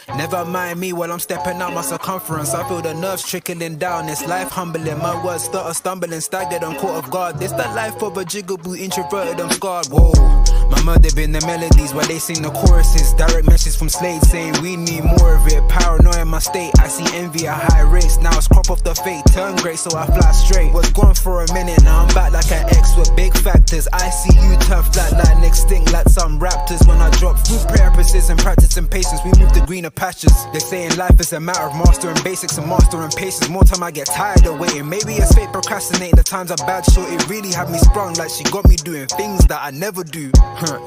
Never mind me while I'm stepping out my circumference. I feel the nerves trickling down. It's life humbling. My words stutter, stumbling, staggered and caught off guard. This the life of a jigaboo, introverted and scarred. Whoa, my mother been the melodies while they sing the choruses. Direct message from Slade saying we need more of it. Paranoia in my state, I see envy at high rates. Now it's crop off the fate, turn great so I fly straight. Was gone for a minute, now I'm back like an X with big factors. I see you turn flat like extinct like some raptors. When I drop through prayer, precision, practice and patience, we move to greener pastures. They saying life is a matter of mastering basics and mastering patience. More time I get tired of waiting. Maybe it's fate procrastinating, the times are bad, so it really had me sprung like she got me doing things that I never do.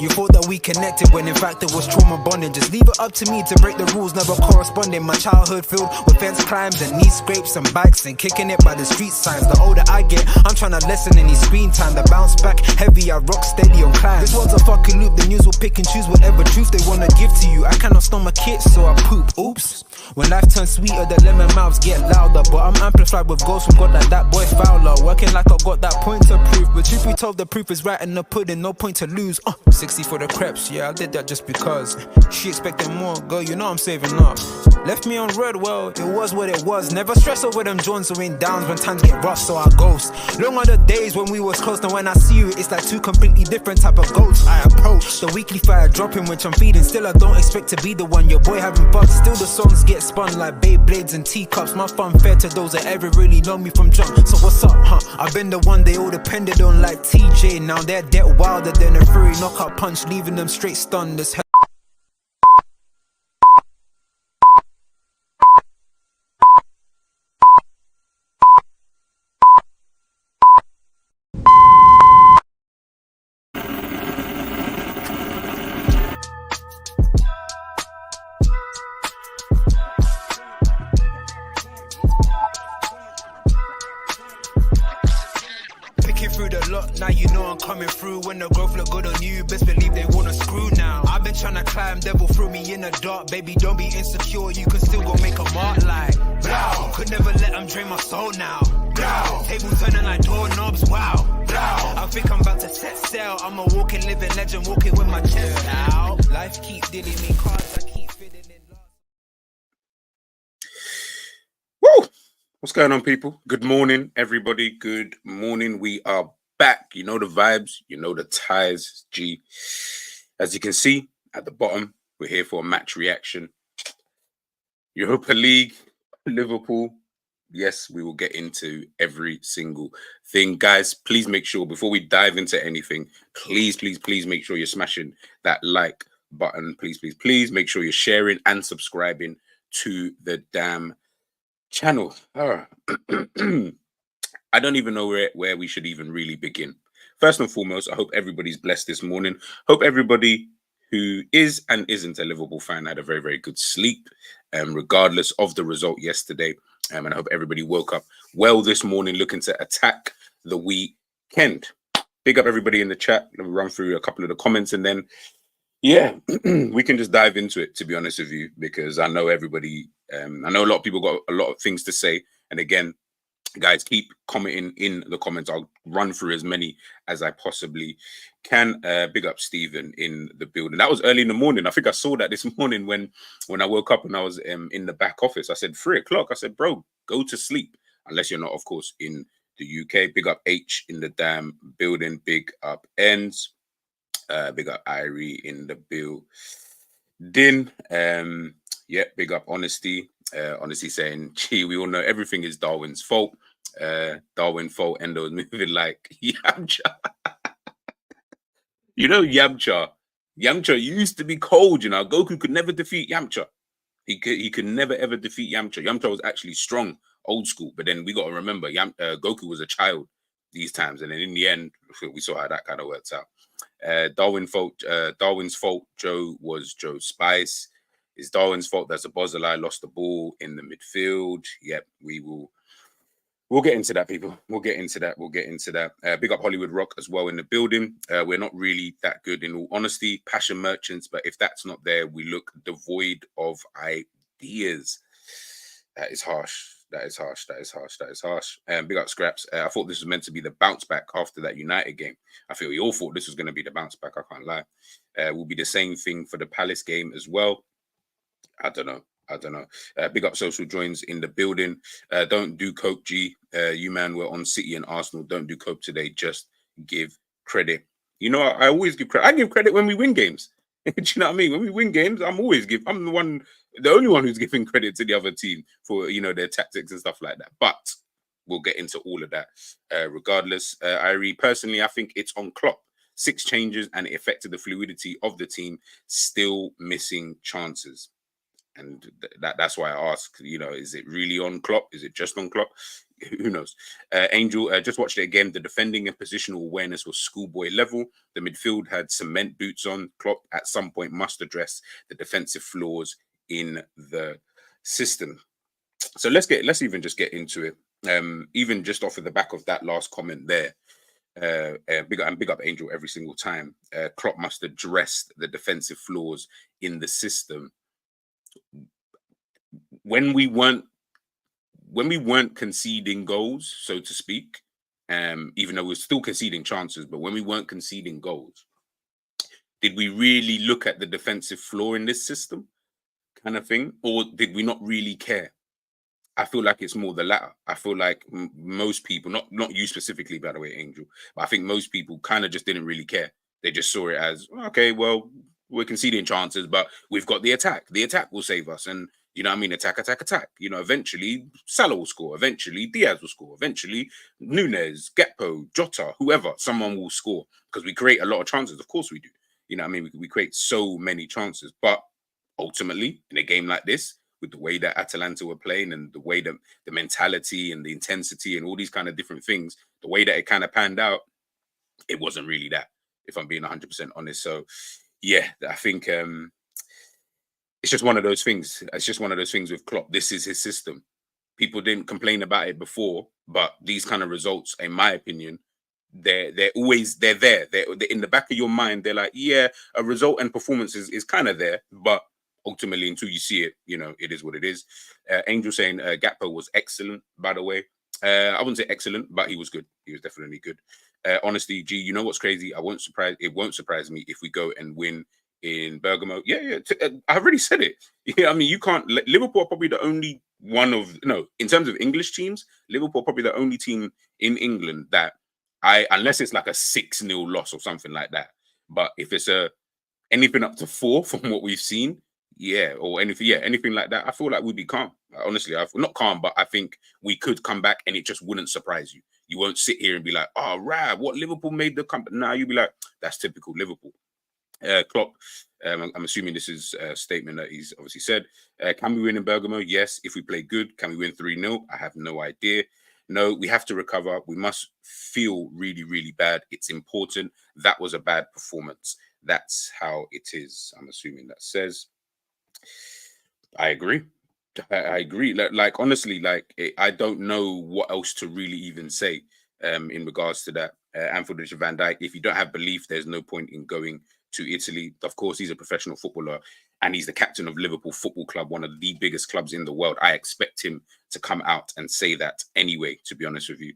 You thought that we connected when in fact it was trauma bonding. Just leave it up to me to break the rules, never corresponding. My childhood filled with fence climbs and knee scrapes and bikes and kicking it by the street signs. The older I get, I'm trying to lessen any screen time. The bounce back heavy, I rock steady on climb. This one's a fucking loop, the news will pick and choose whatever truth they wanna give to you. I cannot stomach it, so I poop. Oops. When life turns sweeter, the lemon mouths get louder. But I'm amplified with ghosts from God like that boy Fowler. Working like I got that point to prove. But truth be told, the proof is right in the pudding, no point to lose. 60 for the crepes, yeah, I did that just because. She expected more, girl, you know I'm saving up. Left me on red, well, it was what it was. Never stress over them joints or in downs when times get rough, so I ghost. Long are the days when we was close, and when I see you, it's like two completely different type of ghosts. I approach the weekly fire dropping, which I'm feeding. Still, I don't expect to be the one, your boy having fun. Still, the songs get spun like Beyblades and teacups. My fun fair to those that ever really know me from jump. So what's up, I've been the one they all depended on like TJ. Now they're dead wilder than a furry knockout punch, leaving them straight stunned as hell. Through the lot, now you know I'm coming through. When the growth look good on you, best believe they wanna screw now. I've been trying to climb, devil threw me in the dark. Baby, don't be insecure, you can still go make a mark like blow. Could never let them drain my soul now. Blow. Table turning like doorknobs, wow. Blow. I think I'm about to set sail. I'm a walking, living legend, walking with my chest out. Life keeps dealing me cards, I keep feeling it. Woo! What's going on, people? Good morning, everybody. Good morning. We are back. You know the vibes. You know the ties. G. As you can see at the bottom, we're here for a match reaction. Europa League, Liverpool. Yes, we will get into every single thing. Guys, please make sure, before we dive into anything, please make sure you're smashing that like button. Please make sure you're sharing and subscribing to the damn channel. I don't even know where we should even really begin. First and foremost, I hope everybody's blessed this morning. Hope everybody who is and isn't a Liverpool fan had a very, very good sleep, regardless of the result yesterday. And I hope everybody woke up well this morning, looking to attack the weekend. Big up everybody in the chat. Let me run through a couple of the comments and then, yeah, we can just dive into it, to be honest with you, because I know everybody, I know a lot of people got a lot of things to say. And again, guys, keep commenting in the comments. I'll run through as many as I possibly can. Big up Stephen in the building. That was early in the morning. I think I saw that this morning when I woke up and I was in the back office. I said 3 o'clock. I said, bro, go to sleep. Unless you're not, of course, in the UK. Big up H in the damn building. Big up Ends. Big up Irie in the building. Yeah, big up Honesty. Honestly saying, gee, we all know everything is Darwin's fault. Darwin fault. Endo is moving like Yamcha. You know Yamcha. Yamcha used to be cold, you know. Goku could never defeat Yamcha. He could never ever defeat Yamcha. Yamcha was actually strong, old school. But then we got to remember, Goku was a child these times, and then in the end, we saw how that kind of works out. Darwin's fault. Joe was Joe Spice. It's Darwin's fault that Szoboszlai lost the ball in the midfield. Yep, we'll get into that, people. We'll get into that. Big up Hollywood Rock as well in the building. We're not really that good, in all honesty. Passion merchants, but if that's not there, we look devoid of ideas. That is harsh. Big up Scraps. I thought this was meant to be the bounce back after that United game. I feel we all thought this was going to be the bounce back. I can't lie. Will be the same thing for the Palace game as well. I don't know. I don't know. Big up social joins in the building. Don't do cope, G. You man were on City and Arsenal. Don't do cope today. Just give credit. You know, I always give credit. I give credit when we win games. Do you know what I mean? When we win games, I'm the only one who's giving credit to the other team for their tactics and stuff like that. But we'll get into all of that. Regardless, personally, I think it's on Klopp. 6 changes and it affected the fluidity of the team. Still missing chances. And that's why I ask, is it really on Klopp? Is it just on Klopp? Who knows? Angel, just watched it again. The defending and positional awareness was schoolboy level. The midfield had cement boots on. Klopp at some point must address the defensive flaws in the system. So let's even just get into it. Even just off of the back of that last comment there. Big up Angel every single time. Klopp must address the defensive flaws in the system. When we weren't conceding goals, so to speak, even though we're still conceding chances, but when we weren't conceding goals, did we really look at the defensive flaw in this system, kind of thing, or did we not really care? I feel like it's more the latter. I feel like most people, not you specifically, by the way, Angel, but I think most people kind of just didn't really care. They just saw it as, okay, well, we're conceding chances, but we've got the attack. The attack will save us. And, you know what I mean? Attack. Eventually Salah will score. Eventually Diaz will score. Eventually Nunez, Gakpo, Jota, whoever, someone will score because we create a lot of chances. Of course we do. You know what I mean? We create so many chances. But ultimately, in a game like this, with the way that Atalanta were playing and the way that the mentality and the intensity and all these kind of different things, the way that it kind of panned out, it wasn't really that, if I'm being 100% honest. So, yeah, I think it's just one of those things. It's just one of those things with Klopp. This is his system. People didn't complain about it before, but these kind of results, in my opinion, they're there. They're in the back of your mind. They're like, yeah, a result and performance is kind of there, but ultimately, until you see it, it is what it is. Angel saying Gakpo was excellent, by the way. I wouldn't say excellent, but he was good. He was definitely good. Honestly, G, you know what's crazy? It won't surprise me if we go and win in Bergamo. Yeah. I've already said it. Yeah, I mean, you can't. Liverpool are probably the only in terms of English teams, Liverpool are probably the only team in England that unless it's like a 6-0 loss or something like that. But if it's anything up to 4 from what we've seen, or anything like that, I feel like we'd be calm. Honestly, I'm not calm, but I think we could come back and it just wouldn't surprise you. You won't sit here and be like, oh, right, what Liverpool made the comeback. Nah, you'll be like, that's typical Liverpool. Klopp, I'm assuming this is a statement that he's obviously said. Can we win in Bergamo? Yes. If we play good, can we win 3-0? I have no idea. No, we have to recover. We must feel really, really bad. It's important. That was a bad performance. That's how it is. I'm assuming that says. I agree. I agree. Like honestly, I don't know what else to really even say in regards to that. Anfield and Van Dijk, if you don't have belief, there's no point in going to Italy. Of course, he's a professional footballer and he's the captain of Liverpool Football Club, one of the biggest clubs in the world. I expect him to come out and say that anyway, to be honest with you.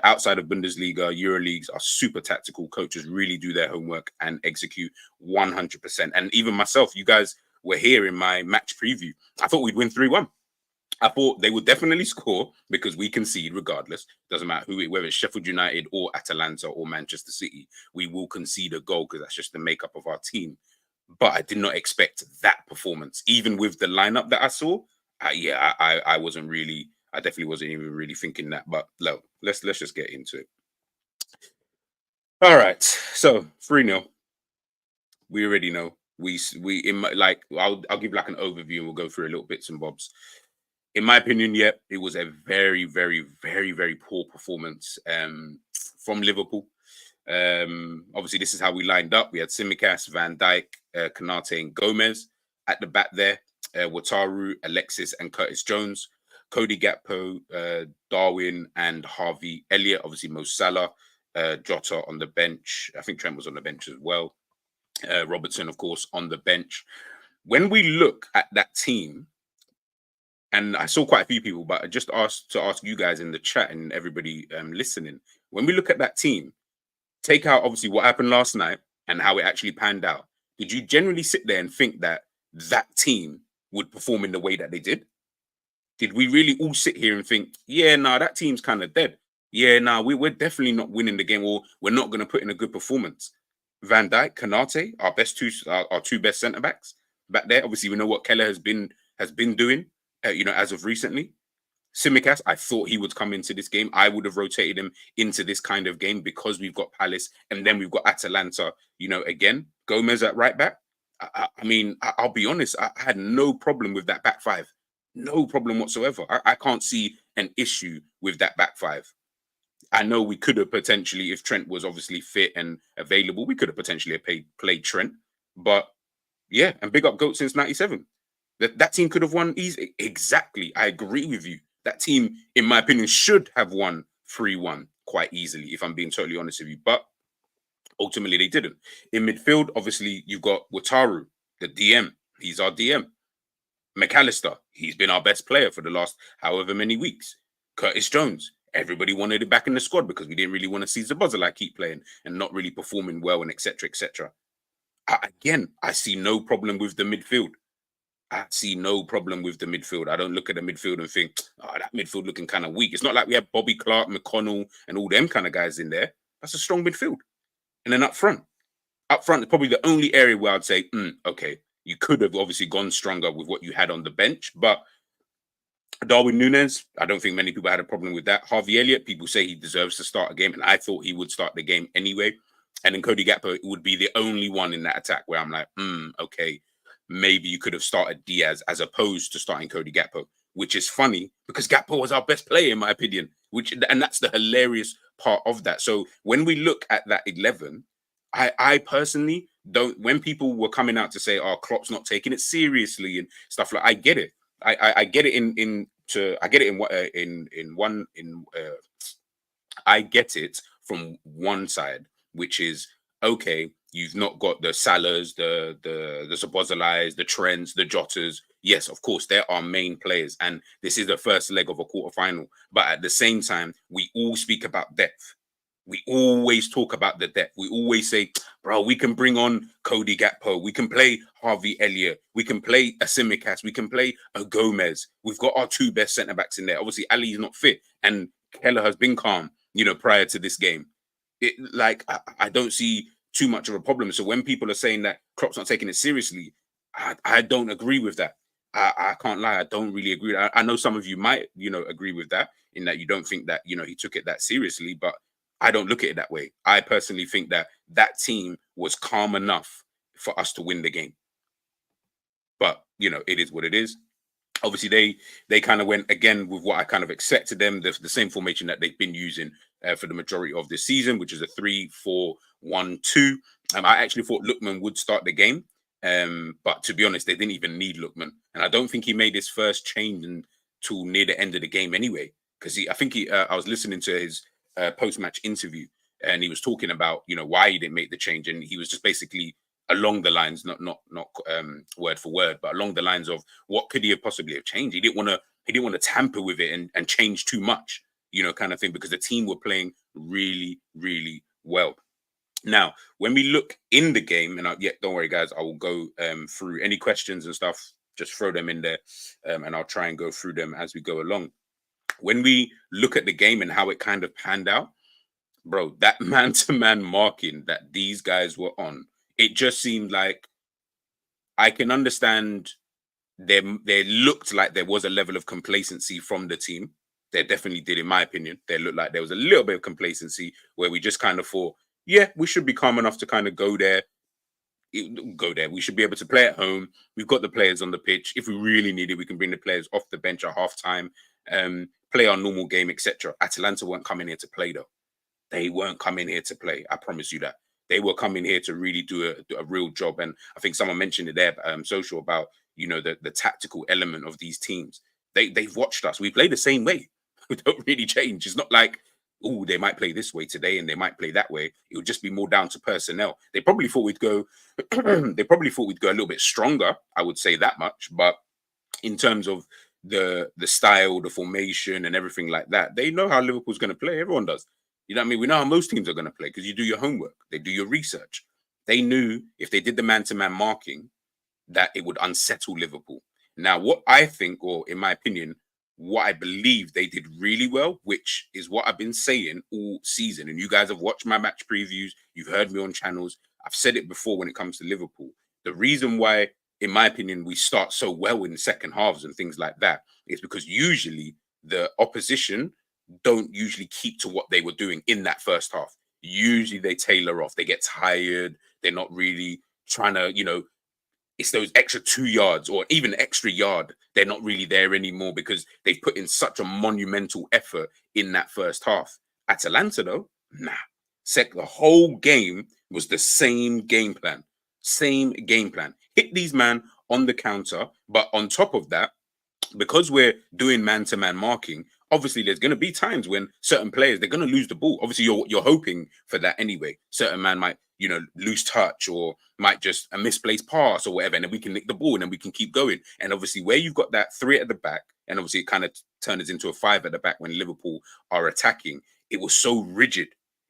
Outside of Bundesliga, Euroleagues are super tactical. Coaches really do their homework and execute 100%. And even myself, you guys were here in my match preview. I thought we'd win 3-1. I thought they would definitely score because we concede regardless. Doesn't matter whether it's Sheffield United or Atalanta or Manchester City, we will concede a goal because that's just the makeup of our team. But I did not expect that performance, even with the lineup that I saw. I wasn't really. I definitely wasn't even really thinking that. But no, let's just get into it. All right, so 3-0. We already know. I'll give like an overview and we'll go through a little bits and bobs. In my opinion, it was a very, very, very, very poor performance from Liverpool. Obviously, this is how we lined up. We had Tsimikas, Van Dijk, Konate, and Gomez at the back there. Wataru, Alexis, and Curtis Jones. Cody Gakpo, Darwin, and Harvey Elliott. Obviously, Mo Salah, Jota on the bench. I think Trent was on the bench as well. Robertson, of course, on the bench. When we look at that team, and I saw quite a few people, but I just asked you guys in the chat and everybody listening. When we look at that team, take out obviously what happened last night and how it actually panned out. Did you generally sit there and think that team would perform in the way that they did? Did we really all sit here and think, yeah, nah, that team's kind of dead? Yeah, nah, we're definitely not winning the game, or we're not going to put in a good performance. Van Dijk, Kanate, our two best centre backs back there. Obviously, we know what Keller has been doing, as of recently. Simicast, I thought he would come into this game. I would have rotated him into this kind of game because we've got Palace and then we've got Atalanta, again. Gomez at right back. I'll be honest, I had no problem with that back five. No problem whatsoever. I can't see an issue with that back five. I know we could have potentially, if Trent was obviously fit and available, we could have potentially played Trent. But yeah, and big up GOAT since 97. That team could have won easy. Exactly. I agree with you. That team, in my opinion, should have won 3-1 quite easily, if I'm being totally honest with you. But ultimately, they didn't. In midfield, obviously, you've got Wataru, the DM. He's our DM. McAllister, he's been our best player for the last however many weeks. Curtis Jones, everybody wanted it back in the squad because we didn't really want to see Zabozalai keep playing and not really performing well, and etc. etc. Again, I see no problem with the midfield. I see no problem with the midfield. I don't look at the midfield and think, that midfield looking kind of weak. It's not like we have Bobby Clark, McConnell, and all them kind of guys in there. That's a strong midfield. And then up front is probably the only area where I'd say, okay, you could have obviously gone stronger with what you had on the bench. But Darwin Núñez, I don't think many people had a problem with that. Harvey Elliott, people say he deserves to start a game, and I thought he would start the game anyway. And then Cody Gakpo would be the only one in that attack where I'm like, okay, maybe you could have started Diaz as opposed to starting Cody Gakpo, which is funny because Gakpo was our best player, in my opinion, and that's the hilarious part of that. So when we look at that 11, I personally don't, when people were coming out to say, oh, Klopp's not taking it seriously and stuff like, I get it. I get it I get it from one side, which is, okay, you've not got the Salahs, the Szoboszlais, the Trents, the Jotas. Yes, of course, they're our main players, and this is the first leg of a quarterfinal. But at the same time, we all speak about depth. We always talk about the depth. We always say, bro, we can bring on Cody Gakpo. We can play Harvey Elliott. We can play a Simicast. We can play a Gomez. We've got our two best centre-backs in there. Obviously, Ali is not fit, and Keller has been calm, prior to this game. I don't see too much of a problem. So when people are saying that Klopp's not taking it seriously, I don't agree with that. I can't lie. I don't really agree. I know some of you might, agree with that, in that you don't think that, he took it that seriously, but I don't look at it that way. I personally think that that team was calm enough for us to win the game. But, it is what it is. Obviously, they kind of went again with what I kind of expected them, the same formation that they've been using for the majority of this season, which is a 3-4-1-2. I actually thought Lookman would start the game, but to be honest, they didn't even need Lookman, and I don't think he made his first change until near the end of the game anyway. Because I was listening to his post-match interview, and he was talking about why he didn't make the change, and he was just basically along the lines, not word for word, but along the lines of what could he have possibly have changed. He didn't want to tamper with it and change too much, kind of thing, because the team were playing really, really well. Now, when we look in the game, and don't worry, guys, I will go through any questions and stuff. Just throw them in there, and I'll try and go through them as we go along. When we look at the game and how it kind of panned out, bro, that man-to-man marking that these guys were on, it just seemed like, I can understand there looked like there was a level of complacency from the team. There definitely did, in my opinion. There looked like there was a little bit of complacency where we just kind of thought, yeah, we should be calm enough to kind of go there. We should be able to play at home. We've got the players on the pitch. If we really need it, we can bring the players off the bench at halftime, play our normal game, etc. Atalanta weren't coming here to play, though. They weren't coming here to play. I promise you that. They were coming here to really do a real job. And I think someone mentioned it there, social, about the tactical element of these teams. They've watched us. We play the same way. We don't really change. It's not like, oh, they might play this way today and they might play that way. It would just be more down to personnel. They probably thought we'd go. They probably thought we'd go a little bit stronger. I would say that much. But in terms of the style, the formation, and everything like that, they know how Liverpool's going to play. Everyone does. You know what I mean? We know how most teams are going to play because you do your homework. They do your research. They knew if they did the man-to-man marking that it would unsettle Liverpool. Now, what I think, or in my opinion, what I believe they did really well, which is what I've been saying all season, and you guys have watched my match previews, you've heard me on channels, I've said it before when it comes to Liverpool. The reason why, in my opinion, we start so well in the second halves and things like that is because usually the opposition don't usually keep to what they were doing in that first half. Usually they tailor off, they get tired, they're not really trying to, it's those extra 2 yards or even extra yard. They're not really there anymore because they've put in such a monumental effort in that first half. Atalanta, though, nah. The whole game was the same game plan. Same game plan. Hit these man on the counter, but on top of that, because we're doing man-to-man marking, obviously there's going to be times when certain players, they're going to lose the ball. Obviously you're hoping for that anyway. Certain man might lose touch or might just a misplaced pass or whatever, and then we can nick the ball and then we can keep going. And obviously where you've got that 3 at the back, and obviously it kind of turns into a 5 at the back when Liverpool are attacking, it was so rigid.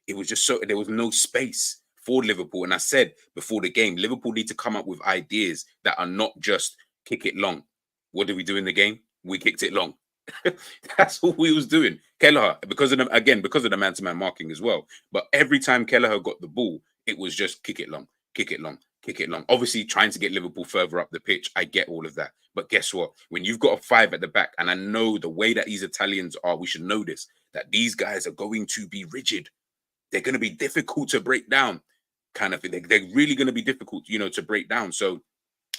It was just so, there was no space for Liverpool. And I said before the game, Liverpool need to come up with ideas that are not just kick it long. What did we do in the game? We kicked it long. That's all we was doing. Kelleher, because of the man-to-man marking as well. But every time Kelleher got the ball, it was just kick it long, kick it long, kick it long. Obviously, trying to get Liverpool further up the pitch. I get all of that. But guess what? When you've got a 5 at the back, and I know the way that these Italians are, we should know this, that these guys are going to be rigid. They're going to be difficult to break down, kind of thing. They're really going to be difficult, to break down. So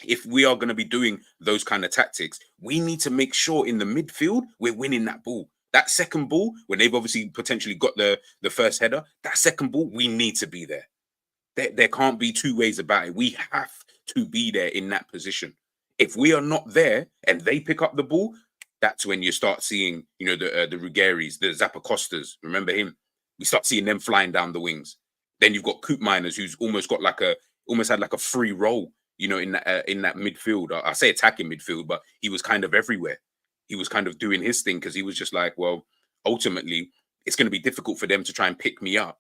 if we are going to be doing those kind of tactics, we need to make sure in the midfield we're winning that ball. That second ball, when they've obviously potentially got the first header, that second ball, we need to be there. There can't be two ways about it. We have to be there in that position. If we are not there and they pick up the ball, that's when you start seeing, the Ruggieris, the Zappacostas. Remember him? We start seeing them flying down the wings. Then you've got Coop Miners, who's almost had like a free role, in that midfield. I say attacking midfield, but he was kind of everywhere. He was kind of doing his thing because he was just like, well, ultimately, it's going to be difficult for them to try and pick me up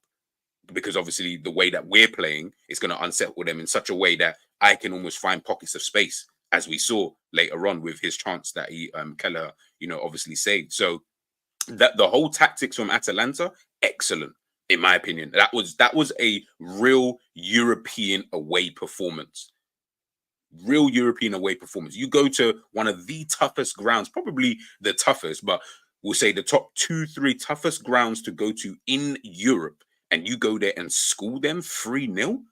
because obviously the way that we're playing is going to unsettle them in such a way that I can almost find pockets of space, as we saw later on with his chance that he Kelleher, obviously saved. So that the whole tactics from Atalanta, excellent in my opinion. That was a real European away performance. Real European away performance. You go to one of the toughest grounds, probably the toughest, but we'll say the top 2-3 toughest grounds to go to in Europe, and you go there and school them 3-0.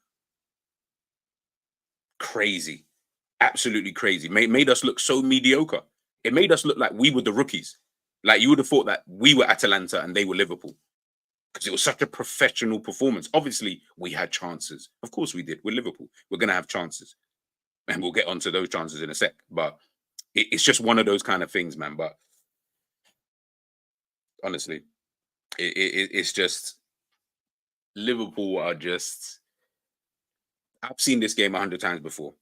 Crazy. Absolutely crazy. Made us look so mediocre. It made us look like we were the rookies. Like you would have thought that we were Atalanta and they were Liverpool. Because it was such a professional performance. Obviously, we had chances. Of course we did. We're Liverpool. We're going to have chances. And we'll get onto those chances in a sec. But it's just one of those kind of things, man. But honestly, it's just Liverpool are just... I've seen this game 100 times before.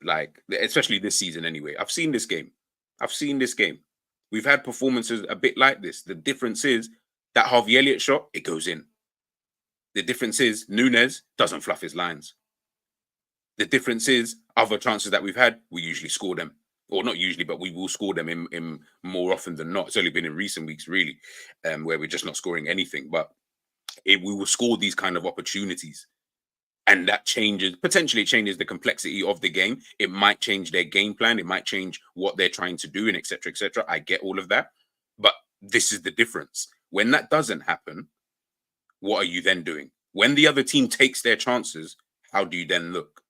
Like, especially this season anyway. I've seen this game. We've had performances a bit like this. The difference is that Harvey Elliott shot, it goes in. The difference is Núñez doesn't fluff his lines. The difference is other chances that we've had, we usually score them. Or not usually, but we will score them in more often than not. It's only been in recent weeks, really, where we're just not scoring anything. But we will score these kind of opportunities. And that potentially changes the complexity of the game. It might change their game plan. It might change what they're trying to do and et cetera, et cetera. I get all of that. But this is the difference. When that doesn't happen, what are you then doing? When the other team takes their chances, how do you then look?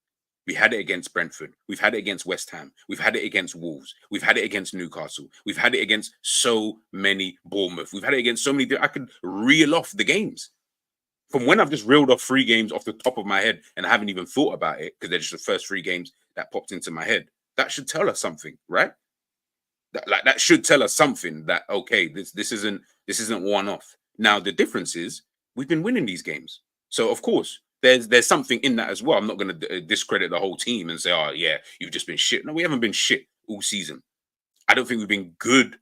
We had it against Brentford. We've had it against West Ham. We've had it against Wolves. We've had it against Newcastle. We've had it against so many Bournemouth. We've had it against so many... I could reel off the games. From when I've just reeled off 3 games off the top of my head and I haven't even thought about it because they're just the first 3 games that popped into my head. That should tell us something, right? That should tell us something that, okay, this isn't one-off. Now, the difference is we've been winning these games. So, of course, there's something in that as well. I'm not going to discredit the whole team and say, oh, yeah, you've just been shit. No, we haven't been shit all season. I don't think we've been good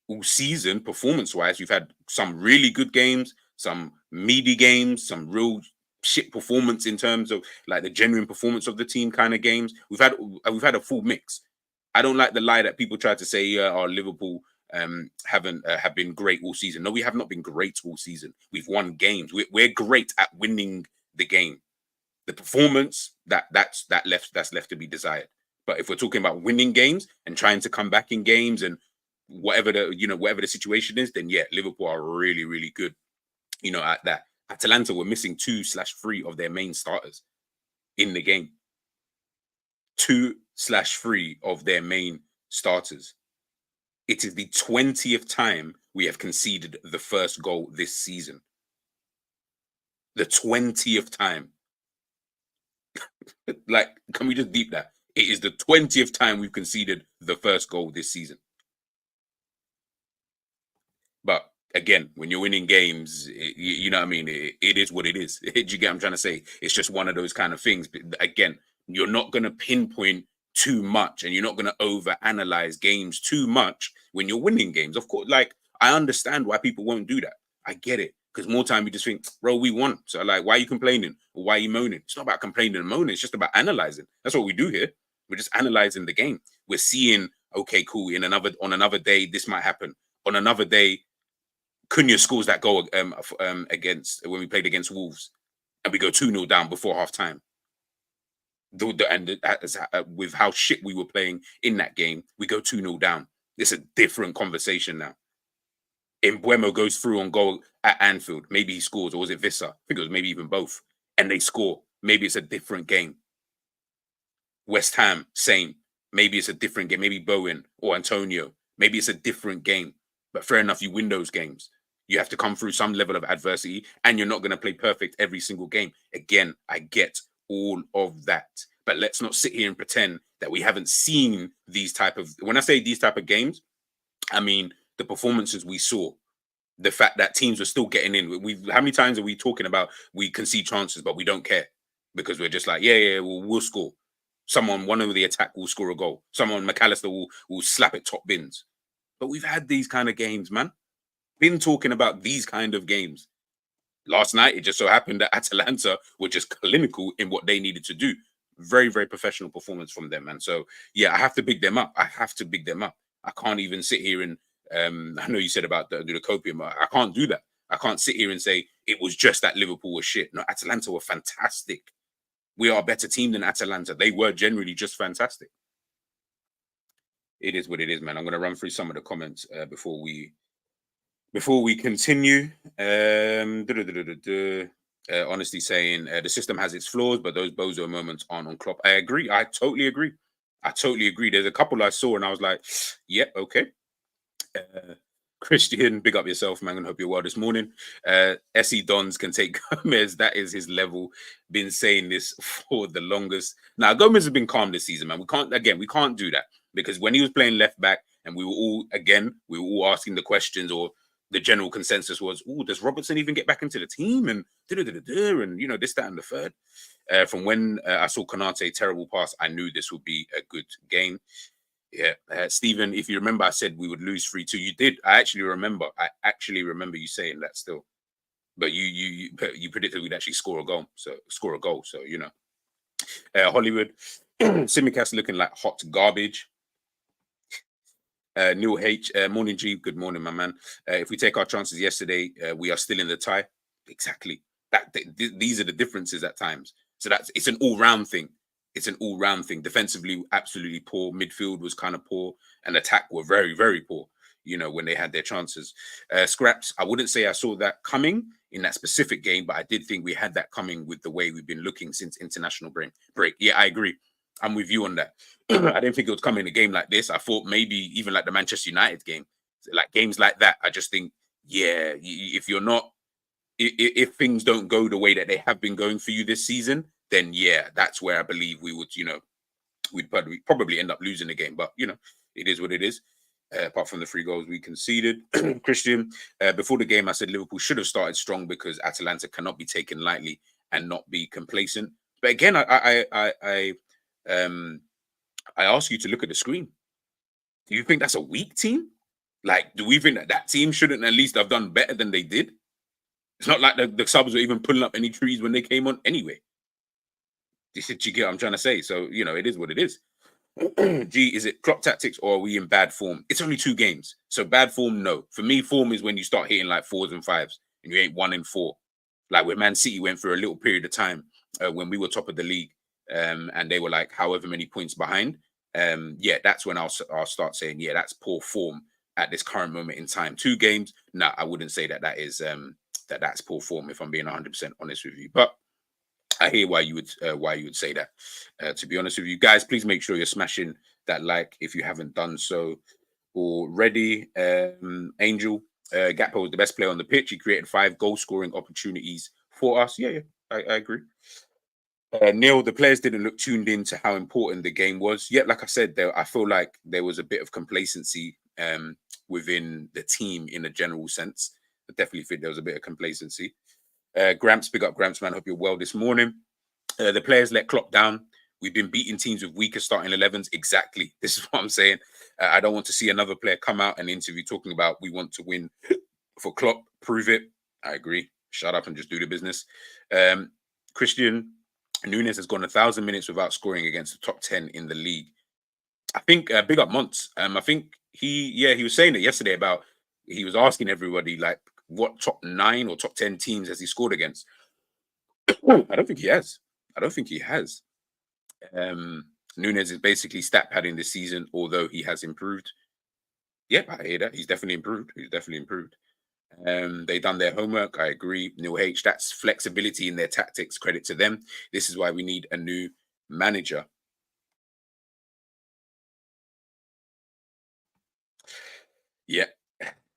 all season performance-wise. We've had some really good games, some meaty games, some real shit performance in terms of like the genuine performance of the team kind of games. We've had a full mix. I don't like the lie that people try to say, Liverpool haven't have been great all season. No, we have not been great all season. We've won games. We're great at winning the game. The performance that's left to be desired. But if we're talking about winning games and trying to come back in games and whatever the situation is, then yeah, Liverpool are really, really good. At that. Atalanta were missing 2/3 of their main starters in the game. 2/3 of their main starters. It is the 20th time we have conceded the first goal this season. The 20th time. Like, can we just deep that? It is the 20th time we've conceded the first goal this season. But again, when you're winning games, you know what I mean? It is what it is. Do you get what I'm trying to say? It's just one of those kind of things. But again, you're not going to pinpoint too much and you're not going to overanalyze games too much when you're winning games. Of course, like, I understand why people won't do that. I get it. Because more time you just think, bro, we won. So like, why are you complaining? Or why are you moaning? It's not about complaining and moaning. It's just about analyzing. That's what we do here. We're just analyzing the game. We're seeing, okay, cool. On another day, this might happen. On another day, Cunha scores that goal against when we played against Wolves, and we go 2-0 down before half time. With how shit we were playing in that game, we go 2-0 down. It's a different conversation now. Mbeumo goes through on goal at Anfield. Maybe he scores, or was it Vissa? I think it was maybe even both. And they score. Maybe it's a different game. West Ham, same. Maybe it's a different game. Maybe Bowen or Antonio. Maybe it's a different game. But fair enough, you win those games. You have to come through some level of adversity, and you're not going to play perfect every single game. Again, I get all of that. But let's not sit here and pretend that we haven't seen these type of... When I say these type of games, I mean the performances we saw, the fact that teams were still getting in. How many times are we talking about we concede chances, but we don't care because we're just like, we'll score. One of the attack will score a goal. McAllister will slap it top bins. But we've had these kind of games, man. Been talking about these kind of games. Last night, it just so happened that Atalanta were just clinical in what they needed to do. Very, very professional performance from them, man. So, yeah, I have to big them up. I can't even sit here and I know you said about the copium. I can't do that. I can't sit here and say it was just that Liverpool was shit. No, Atalanta were fantastic. We are a better team than Atalanta. They were generally just fantastic. It is what it is, man. I'm going to run through some of the comments before we continue. Honestly saying the system has its flaws, but those bozo moments aren't on Klopp. I agree. I totally agree. There's a couple I saw and I was like, yeah, okay. Christian, big up yourself, man, and hope you're well this morning. SE Dons can take Gomez. That is his level. Been saying this for the longest. Now, Gomez has been calm this season, man. We can't do that because when he was playing left back and we were all asking the questions, or the general consensus was, does Robertson even get back into the team? And and this, that, and the third. From when I saw Konate terrible pass, I knew this would be a good game. Yeah, Stephen, if you remember, I said we would lose 3-2. You did. I actually remember you saying that still. But you predicted we'd actually score a goal. So Hollywood, Simicast looking like hot garbage. Neil H, morning G, good morning, my man. If we take our chances yesterday, we are still in the tie. Exactly. These are the differences at times. So it's an all-round thing. Defensively, absolutely poor. Midfield was kind of poor, and attack were very, very poor. When they had their chances. Scraps, I wouldn't say I saw that coming in that specific game, but I did think we had that coming with the way we've been looking since international break. Yeah, I agree. I'm with you on that. I didn't think it would come in a game like this. I thought maybe even like the Manchester United game, like games like that. I just think, yeah, if things don't go the way that they have been going for you this season, then yeah, that's where I believe we would, we'd probably end up losing the game. But it is what it is. Apart from the 3 goals we conceded. Christian, before the game, I said Liverpool should have started strong because Atalanta cannot be taken lightly and not be complacent. But again, I ask you to look at the screen. Do you think that's a weak team? Like, do we think that team shouldn't at least have done better than they did? It's not like the subs were even pulling up any trees when they came on anyway. You get what I'm trying to say? So, it is what it is. G, is it Klopp tactics or are we in bad form? It's only 2 games. So bad form, no. For me, form is when you start hitting like 4s and 5s and you ain't 1 and 4. Like when Man City went for a little period of time when we were top of the league and they were like however many points behind. Yeah, that's when I'll start saying, yeah, that's poor form at this current moment in time. 2 games, no, I wouldn't say that is that's poor form if I'm being 100% honest with you. But I hear why you would say that. To be honest with you guys, please make sure you're smashing that like if you haven't done so already. Angel Gakpo was the best player on the pitch. He created 5 goal scoring opportunities for us. Yeah, I agree. Neil, the players didn't look tuned in to how important the game was. Yet, like I said, I feel like there was a bit of complacency within the team in a general sense. I definitely think there was a bit of complacency. Gramps, big up Gramps, man. Hope you're well this morning. The players let Klopp down. We've been beating teams with weaker starting 11s. Exactly. This is what I'm saying. I don't want to see another player come out and interview talking about we want to win for Klopp. Prove it. I agree. Shut up and just do the business. Christian Nunes has gone 1,000 minutes without scoring against the top 10 in the league. I think big up Monts. I think he was saying it yesterday about he was asking everybody like what top 9 or top 10 teams has he scored against. I don't think he has. Nunes is basically stat padding this season, although he has improved. Yep, I hear that. He's definitely improved. They done their homework. I agree. Neil H, that's flexibility in their tactics. Credit to them. This is why we need a new manager. Yeah,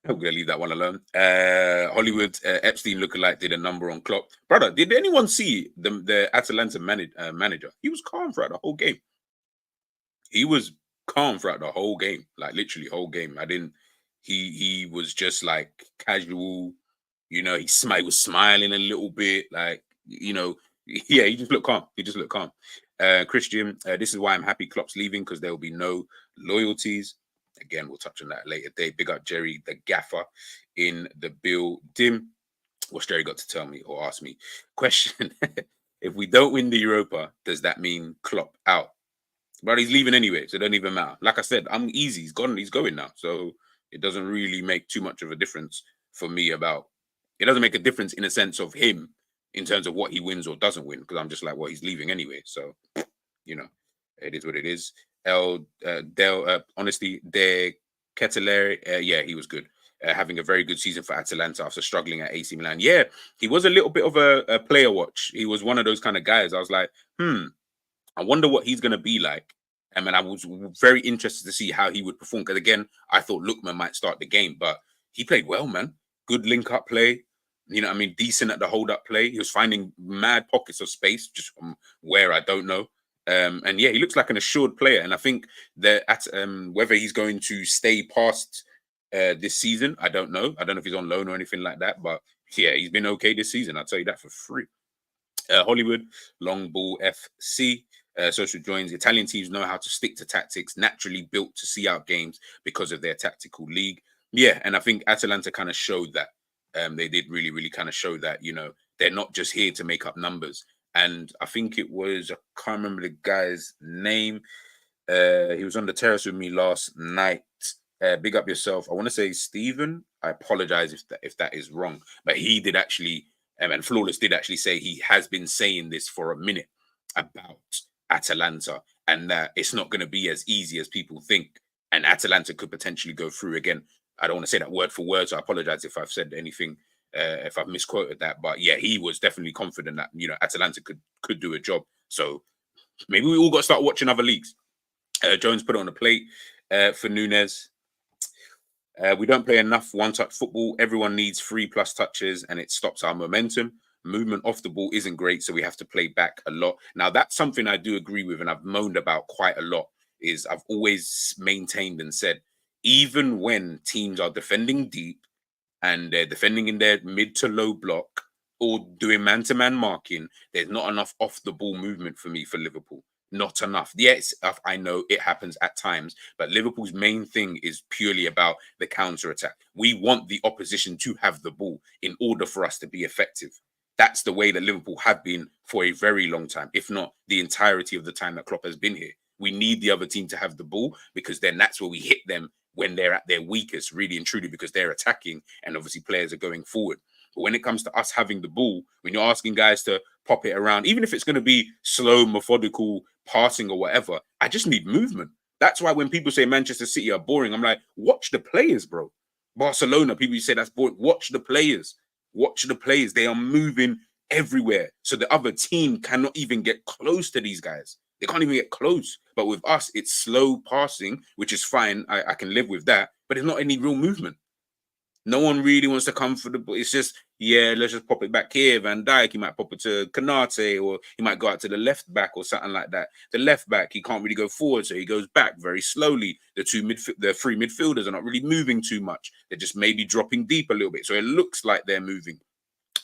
I'm gonna leave that one alone. Hollywood Epstein lookalike did a number on Klopp. Brother, did anyone see the Atalanta manager? He was calm throughout the whole game. He was calm throughout the whole game, like literally whole game. I didn't. He was just like casual. You know, he was smiling a little bit, like yeah. He just looked calm. Christian, this is why I'm happy Klopp's leaving because there will be no loyalties. Again, we'll touch on that later day. Big up Jerry, the gaffer in the building. What's Jerry got to tell me or ask me? Question: if we don't win the Europa, does that mean Klopp out? But he's leaving anyway, so it doesn't even matter. Like I said, I'm easy. He's gone. He's going now, so it doesn't really make too much of a difference for me. It doesn't make a difference in a sense of him in terms of what he wins or doesn't win because I'm just like, well, he's leaving anyway, so it is what it is. Honestly, De Ketelere, yeah, he was good. Having a very good season for Atalanta after struggling at AC Milan. Yeah, he was a little bit of a player watch. He was one of those kind of guys. I was like, I wonder what he's going to be like. And I was very interested to see how he would perform. Because again, I thought Lookman might start the game, but he played well, man. Good link-up play. Decent at the hold-up play. He was finding mad pockets of space, just from where I don't know. And yeah, he looks like an assured player. And I think that whether he's going to stay past this season, I don't know. I don't know if he's on loan or anything like that. But yeah, he's been okay this season. I'll tell you that for free. Hollywood, Long Ball FC. Social joins. Italian teams know how to stick to tactics, naturally built to see out games because of their tactical league. Yeah, and I think Atalanta kind of showed that. They did really, really kind of show that, they're not just here to make up numbers. And I think I can't remember the guy's name. He was on the terrace with me last night. Big up yourself. I want to say Stephen. I apologize if that is wrong. But he did actually, and Flawless did actually say he has been saying this for a minute about Atalanta and that it's not going to be as easy as people think. And Atalanta could potentially go through again. I don't want to say that word for word, so I apologize if I've said anything, if I've misquoted that. But yeah, he was definitely confident that Atalanta could do a job. So maybe we all got to start watching other leagues. Jones put it on the plate for Nunes. We don't play enough one-touch football. Everyone needs 3+ touches, and it stops our momentum. Movement off the ball isn't great, so we have to play back a lot. Now, that's something I do agree with, and I've moaned about quite a lot, is I've always maintained and said, even when teams are defending deep and they're defending in their mid to low block or doing man-to-man marking, there's not enough off-the-ball movement for me for Liverpool. Not enough. Yes, I know it happens at times, but Liverpool's main thing is purely about the counter-attack. We want the opposition to have the ball in order for us to be effective. That's the way that Liverpool have been for a very long time, if not the entirety of the time that Klopp has been here. We need the other team to have the ball, because then that's where we hit them when they're at their weakest, really and truly, because they're attacking and obviously players are going forward. But when it comes to us having the ball, when you're asking guys to pop it around, even if it's going to be slow, methodical passing or whatever, I just need movement. That's why when people say Manchester City are boring, I'm like, watch the players, bro. Barcelona, people say that's boring. Watch the players. Watch the players. They are moving everywhere. So the other team cannot even get close to these guys. They can't even get close. But with us, it's slow passing, which is fine. I can live with that. But there's not any real movement. No one really wants to come for the ball. It's just, yeah, let's just pop it back here. Van Dijk, he might pop it to Kanate, or he might go out to the left back or something like that. The left back, he can't really go forward, so he goes back very slowly. The three midfielders are not really moving too much. They're just maybe dropping deep a little bit. So it looks like they're moving,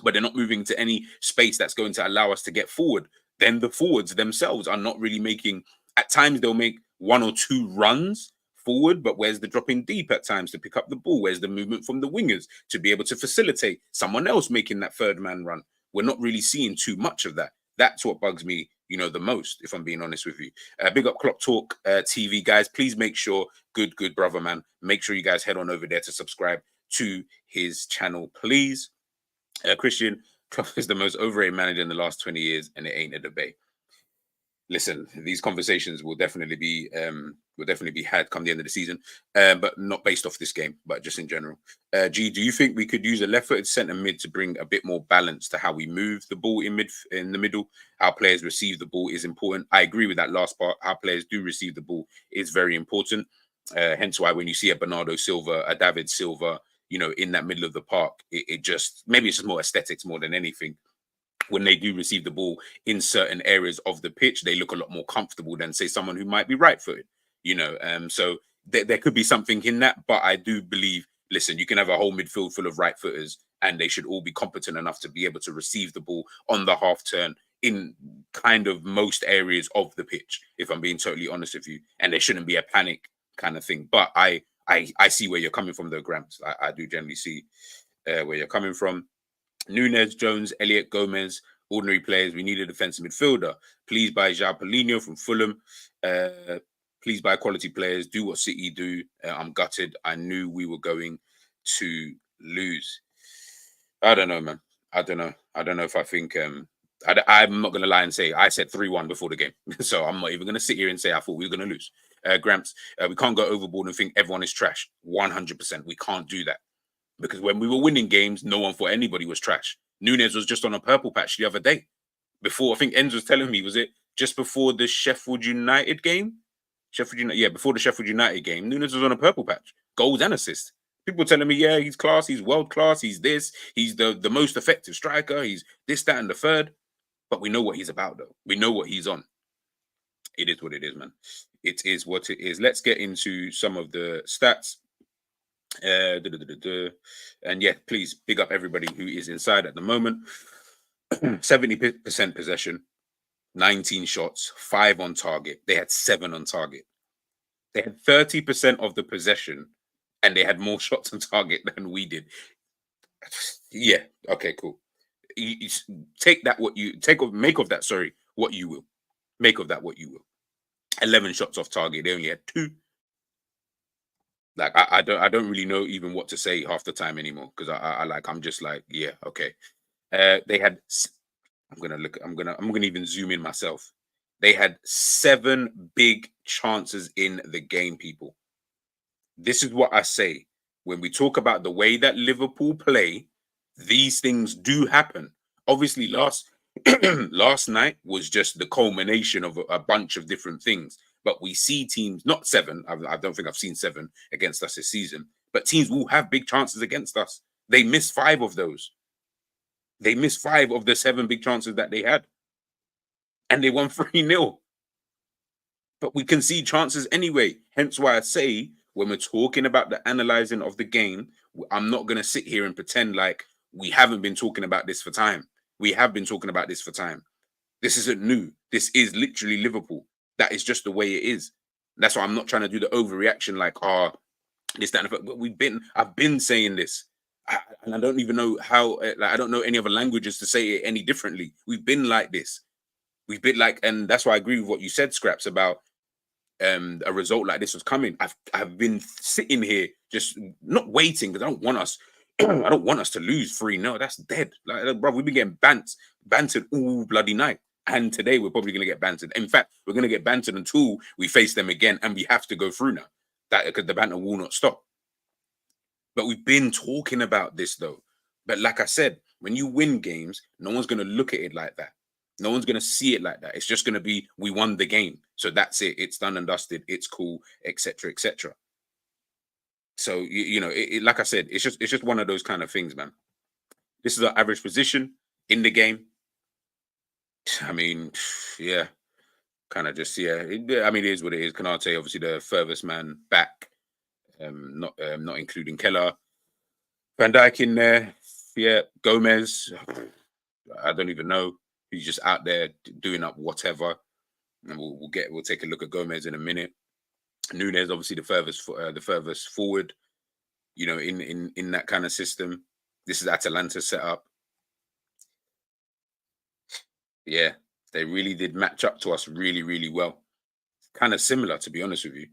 but they're not moving to any space that's going to allow us to get forward. Then the forwards themselves are not really making, at times they'll make one or two runs forward, but where's the dropping deep at times to pick up the ball? Where's the movement from the wingers to be able to facilitate someone else making that third man run? We're not really seeing too much of that. That's what bugs me, the most, if I'm being honest with you. Big up Klopp Talk TV, guys. Please make sure, good brother, man, make sure you guys head on over there to subscribe to his channel, please. Christian, Klopp is the most overrated manager in the last 20 years, and it ain't a debate. Listen, these conversations will definitely be had come the end of the season, but not based off this game, but just in general. G, do you think we could use a left-footed centre mid to bring a bit more balance to how we move the ball in the middle? How players receive the ball is important. I agree with that last part. How players do receive the ball is very important. Hence why when you see a Bernardo Silva, a David Silva, in that middle of the park, it just, maybe it's just more aesthetics more than anything. When they do receive the ball in certain areas of the pitch, they look a lot more comfortable than, say, someone who might be right-footed, So there could be something in that, but I do believe, listen, you can have a whole midfield full of right-footers and they should all be competent enough to be able to receive the ball on the half turn in kind of most areas of the pitch, if I'm being totally honest with you. And there shouldn't be a panic kind of thing. But I see where you're coming from, though, Gramps. I do generally see where you're coming from. Nunes, Jones, Elliot, Gomez, ordinary players. We need a defensive midfielder. Please buy João Paulinho from Fulham. Please buy quality players. Do what City do. I'm gutted. I knew we were going to lose. I don't know, man. I don't know if I think... I'm not going to lie and say I said 3-1 before the game. So I'm not even going to sit here and say I thought we were going to lose. Gramps, we can't go overboard and think everyone is trash. 100%. We can't do that. Because when we were winning games, no one thought anybody was trash. Nunes was just on a purple patch the other day. Before, I think Enz was telling me, was it just before the Sheffield United game? Before the Sheffield United game, Nunes was on a purple patch. Goals and assists. People telling me, yeah, he's class, he's world class, he's this, he's the most effective striker, he's this, that, and the third. But we know what he's about, though. We know what he's on. It is what it is, man. It is what it is. Let's get into some of the stats. And yeah, please big up everybody who is inside at the moment. 70% possession, 19 shots, 5 on target. They had 7 on target. They had 30% of the possession and they had more shots on target than we did. Yeah, okay, cool. You take that what you make of that, sorry, what you will. Make of that what you will. 11 shots off target. They only had 2. Like I don't really know even what to say half the time anymore, because I'm just like, yeah, okay. They had, I'm gonna even zoom in myself. They had 7 big chances in the game, people. This is what I say when we talk about the way that Liverpool play. These things do happen. Obviously, last night was just the culmination of a bunch of different things. But we see teams, not 7, I don't think I've seen 7 against us this season, but teams will have big chances against us. They missed 5 of those. They missed 5 of the 7 big chances that they had. And they won 3-0. But we concede chances anyway. Hence why I say, when we're talking about the analyzing of the game, I'm not going to sit here and pretend like we haven't been talking about this for time. We have been talking about this for time. This isn't new. This is literally Liverpool. That is just the way it is. That's why I'm not trying to do the overreaction like, this, that, but I've been saying this. And I don't even know how. Like, I don't know any other languages to say it any differently. We've been like this. We've been like, and that's why I agree with what you said, Scraps, about a result like this was coming. I've been sitting here just not waiting because I don't want us. I don't want us to lose 3-0. That's dead. Like, bro, we've been getting bantered all bloody night. And today we're probably going to get bantered. In fact, we're going to get bantered until we face them again, and we have to go through now. That because the banter will not stop. But we've been talking about this though. But like I said, when you win games, no one's going to look at it like that. No one's going to see it like that. It's just going to be, we won the game. So that's it. It's done and dusted. It's cool, etc., etc. So, you know, like I said, it's just one of those kind of things, man. This is our average position in the game. I mean, yeah, kind of just, yeah. I mean, it is what it is. Kanate, obviously the furthest man back, not including Keller. Van Dijk in there. Yeah, Gomez. I don't even know. He's just out there doing up whatever. And we'll take a look at Gomez in a minute. Nunes, obviously the furthest forward. You know, in that kind of system. This is Atalanta setup. Yeah, they really did match up to us really, really well. Kind of similar, to be honest with you.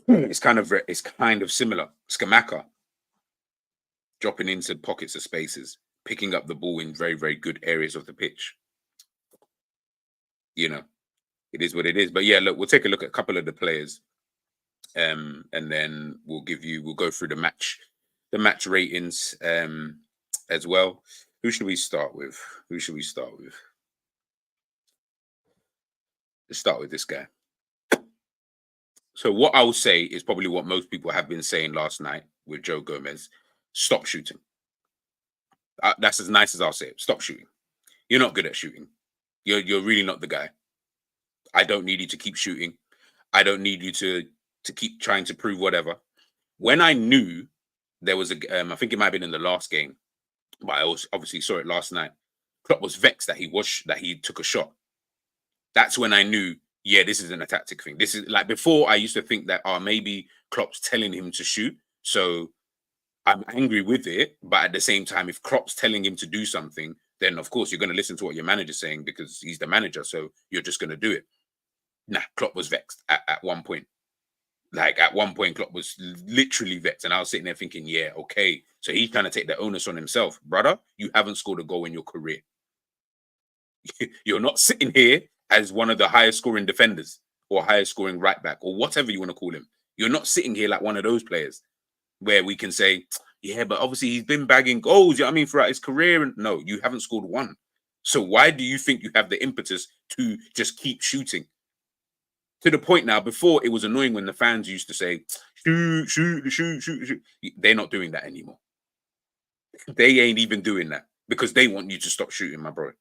It's kind of similar. Skamaka dropping into pockets of spaces, picking up the ball in very, very good areas of the pitch. You know, it is what it is. But yeah, look, we'll take a look at a couple of the players, and then we'll go through the match ratings as well. Who should we start with? Let's start with this guy. So what I will say is probably what most people have been saying last night with Joe Gomez. Stop shooting. That's as nice as I'll say it. Stop shooting. You're not good at shooting. You're really not the guy. I don't need you to keep shooting. I don't need you to keep trying to prove whatever. When I knew there was I think it might have been in the last game, but I also obviously saw it last night. Klopp was vexed that he took a shot. That's when I knew, yeah, this isn't a tactic thing. This is like before. I used to think that maybe Klopp's telling him to shoot, so I'm angry with it. But at the same time, if Klopp's telling him to do something, then of course you're going to listen to what your manager's saying because he's the manager. So you're just going to do it. Nah, Klopp was vexed at one point. Like at one point, Klopp was literally vexed, and I was sitting there thinking, yeah, okay. So he's trying to take the onus on himself. Brother, you haven't scored a goal in your career. You're not sitting here as one of the highest scoring defenders or highest scoring right back or whatever you want to call him. You're not sitting here like one of those players where we can say, yeah, but obviously he's been bagging goals, you know what I mean, throughout his career. And no, you haven't scored one. So why do you think you have the impetus to just keep shooting? To the point now, before it was annoying when the fans used to say, shoot, shoot, shoot, shoot, shoot. They're not doing that anymore. They ain't even doing that because they want you to stop shooting, my bro.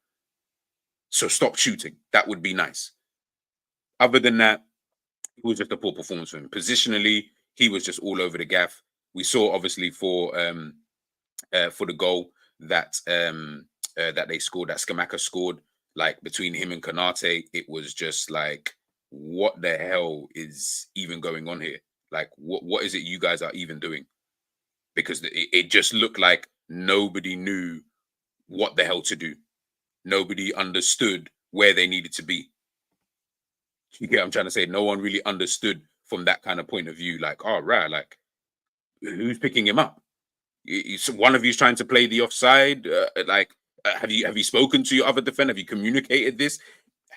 So stop shooting. That would be nice. Other than that, it was just a poor performance for him. Positionally, he was just all over the gaff. We saw obviously for the goal that that they scored, that Skamaka scored, like between him and Kanate, it was just like, what the hell is even going on here? Like, what is it you guys are even doing? Because it just looked like nobody knew what the hell to do. Nobody understood where they needed to be. You get what I'm trying to say? No one really understood from that kind of point of view. Like, oh, right, like, who's picking him up? One of you's trying to play the offside. Have you spoken to your other defender? Have you communicated this?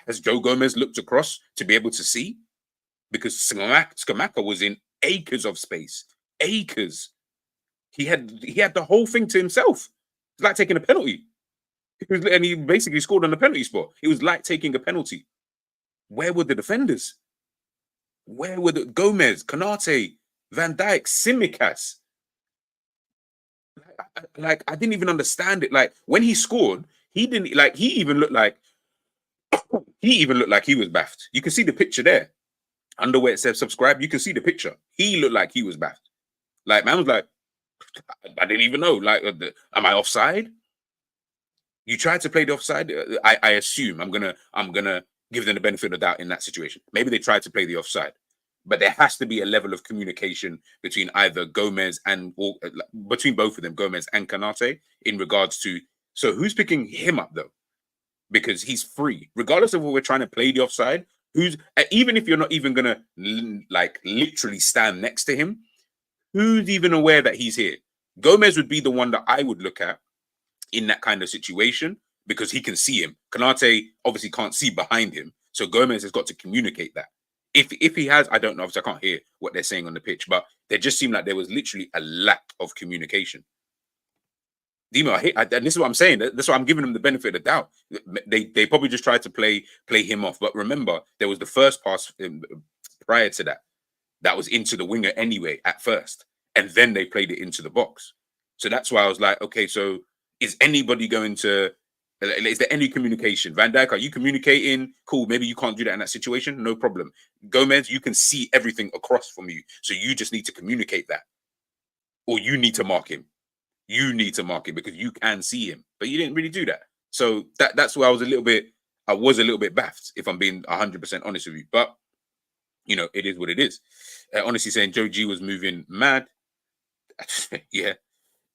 Has Joe Gomez looked across to be able to see? Because Skamaka was in acres of space. Acres. He had the whole thing to himself. It's like taking a penalty. And he basically scored on the penalty spot. It was like taking a penalty. Where were the defenders? Where were the Gomez, Kanate, Van Dijk, Tsimikas? Like I didn't even understand it. Like when he scored, he didn't like. He even looked like he was baffed. You can see the picture there, under where it says subscribe. You can see the picture. He looked like he was baffed. Like man was like, I didn't even know. Like, am I offside? You tried to play the offside. I assume I'm gonna give them the benefit of the doubt in that situation. Maybe they tried to play the offside, but there has to be a level of communication between either Gomez or between both of them, Gomez and Kanate, in regards to, so who's picking him up though? Because he's free, regardless of what we're trying to play the offside. Even if you're not even gonna like literally stand next to him, who's even aware that he's here? Gomez would be the one that I would look at in that kind of situation because he can see him. Kanate obviously can't see behind him, so Gomez has got to communicate that. If he has, I don't know. Obviously, I can't hear what they're saying on the pitch, but there just seemed like there was literally a lack of communication. Demo, and this is what I'm saying. That's why I'm giving them the benefit of the doubt. They probably just tried to play him off. But remember, there was the first pass prior to that was into the winger anyway at first, and then they played it into the box. So that's why I was like, okay, so is anybody going to? Is there any communication? Van Dijk, are you communicating? Cool. Maybe you can't do that in that situation. No problem. Gomez, you can see everything across from you, so you just need to communicate that, or you need to mark him. You need to mark him because you can see him, but you didn't really do that. So that's where I was a little bit baffed, if I'm being 100% honest with you. But you know, it is what it is. Honestly, saying Joe G was moving mad. Yeah.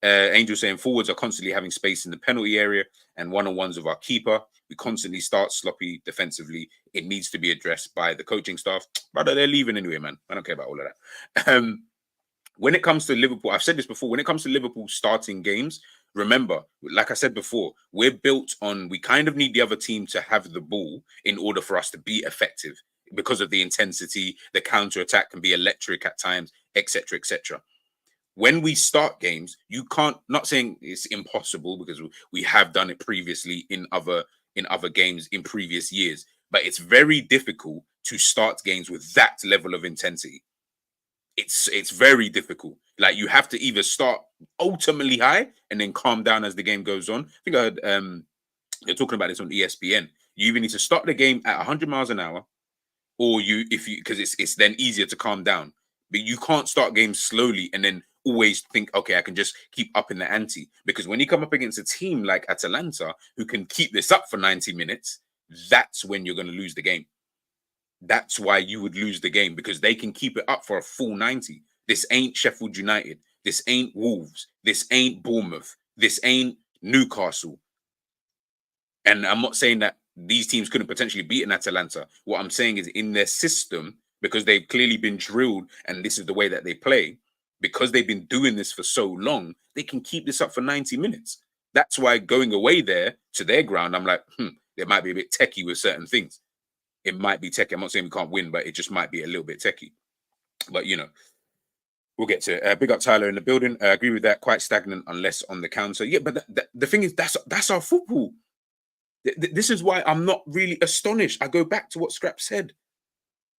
Angel saying forwards are constantly having space in the penalty area and one-on-ones of our keeper. We constantly start sloppy defensively. It needs to be addressed by the coaching staff. Brother, they're leaving anyway, man. I don't care about all of that. When it comes to Liverpool, I've said this before, when it comes to Liverpool starting games, remember, like I said before, we're built on, we kind of need the other team to have the ball in order for us to be effective because of the intensity, the counter-attack can be electric at times, etc., etc. When we start games, you can't, not saying it's impossible because we have done it previously in other games in previous years, but it's very difficult to start games with that level of intensity. It's very difficult. Like you have to either start ultimately high and then calm down as the game goes on. I think I heard they're talking about this on ESPN. You either need to start the game at 100 miles an hour, or because it's then easier to calm down. But you can't start games slowly and then always think, okay, I can just keep up in the ante. Because when you come up against a team like Atalanta who can keep this up for 90 minutes, that's when you're going to lose the game. That's why you would lose the game, because they can keep it up for a full 90. This ain't Sheffield United. This ain't Wolves. This ain't Bournemouth. This ain't Newcastle. And I'm not saying that these teams couldn't potentially beat an Atalanta. What I'm saying is in their system, because they've clearly been drilled and this is the way that they play, because they've been doing this for so long, they can keep this up for 90 minutes. That's why going away there to their ground, I'm like, they might be a bit techie with certain things. It might be techie. I'm not saying we can't win, but it just might be a little bit techie. But, you know, we'll get to it. Big up Tyler in the building. I agree with that. Quite stagnant unless on the counter. Yeah, but the thing is, that's our football. This is why I'm not really astonished. I go back to what Scrap said.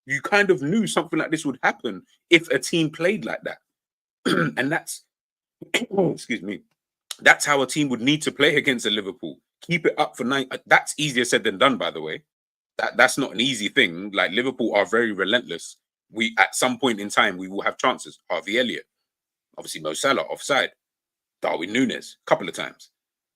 You kind of knew something like this would happen if a team played like that. And that's, excuse me, that's how a team would need to play against a Liverpool. Keep it up for 9. That's easier said than done, by the way. That's not an easy thing. Like Liverpool are very relentless. We at some point in time we will have chances. Harvey Elliott, obviously Mo Salah offside, Darwin Núñez, a couple of times.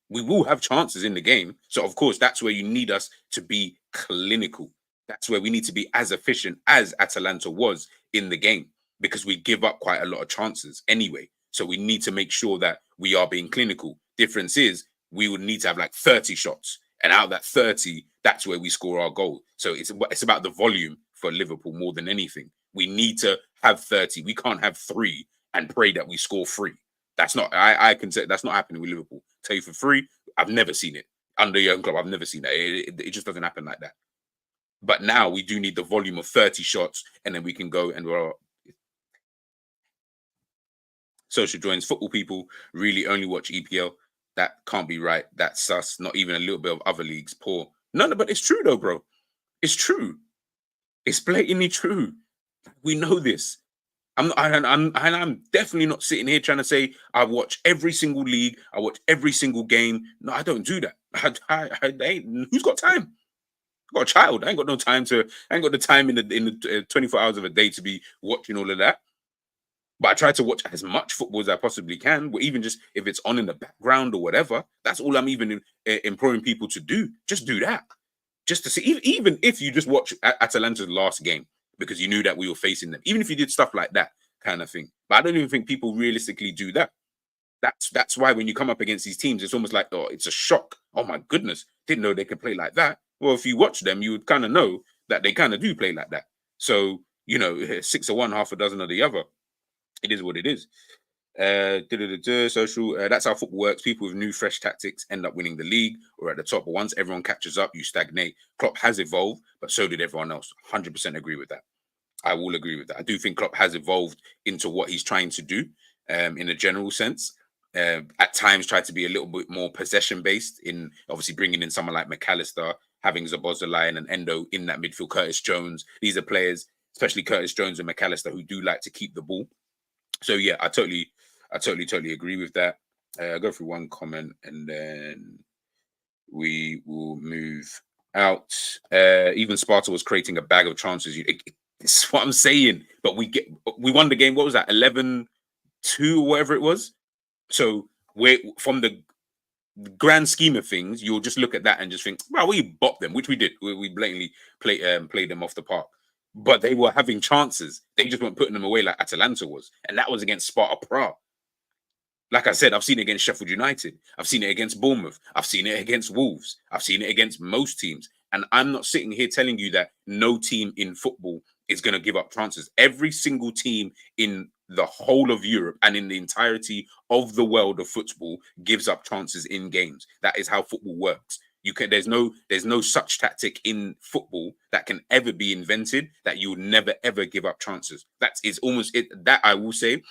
We will have chances in the game. So of course that's where you need us to be clinical. That's where we need to be as efficient as Atalanta was in the game, because we give up quite a lot of chances anyway. So we need to make sure that we are being clinical. Difference is we would need to have like 30 shots. And out of that 30, that's where we score our goal. So it's about the volume for Liverpool more than anything. We need to have 30. We can't have 3 and pray that we score 3. That's not, I can say that's not happening with Liverpool. Tell you for free, I've never seen it. Under Jurgen Klopp, I've never seen that. It just doesn't happen like that. But now we do need the volume of 30 shots, and then we can go and we're social joins. Football people really only watch EPL. That can't be right. That's sus. Not even a little bit of other leagues. Poor. No, but it's true though, bro. It's true. It's blatantly true. We know this. I'm definitely not sitting here trying to say I watch every single league. I watch every single game. No, I don't do that. I ain't. Who's got time? I've got a child. I ain't got no time to. I ain't got the time in the 24 hours of a day to be watching all of that. But I try to watch as much football as I possibly can, or even just if it's on in the background or whatever. That's all I'm even imploring people to do. Just do that. Just to see, even if you just watch Atalanta's last game, because you knew that we were facing them. Even if you did stuff like that kind of thing. But I don't even think people realistically do that. That's why when you come up against these teams, it's almost like, oh, it's a shock. Oh my goodness, didn't know they could play like that. Well, if you watch them, you would kind of know that they kind of do play like that. So, 6 of one, half a dozen of the other. It is what it is. Social. That's how football works. People with new, fresh tactics end up winning the league or at the top. But once everyone catches up, you stagnate. Klopp has evolved, but so did everyone else. 100% agree with that. I will agree with that. I do think Klopp has evolved into what he's trying to do in a general sense. At times, try to be a little bit more possession based in obviously bringing in someone like McAllister, having Szoboszlai and Endo in that midfield. Curtis Jones. These are players, especially Curtis Jones and McAllister, who do like to keep the ball. So yeah, I totally agree with that. I'll go through one comment and then we will move out. Even Sparta was creating a bag of chances. It's what I'm saying. But we won the game. What was that? 11-2 or whatever it was. So we're from the grand scheme of things, you'll just look at that and just think, well, we bopped them, which we did. We blatantly played them off the park. But they were having chances. They just weren't putting them away like Atalanta was. And that was against Sparta Prague. Like I said, I've seen it against Sheffield United. I've seen it against Bournemouth. I've seen it against Wolves. I've seen it against most teams. And I'm not sitting here telling you that no team in football is going to give up chances. Every single team in the whole of Europe and in the entirety of the world of football gives up chances in games. That is how football works. There's no such tactic in football that can ever be invented that you would never ever give up chances. That is almost it. That I will say,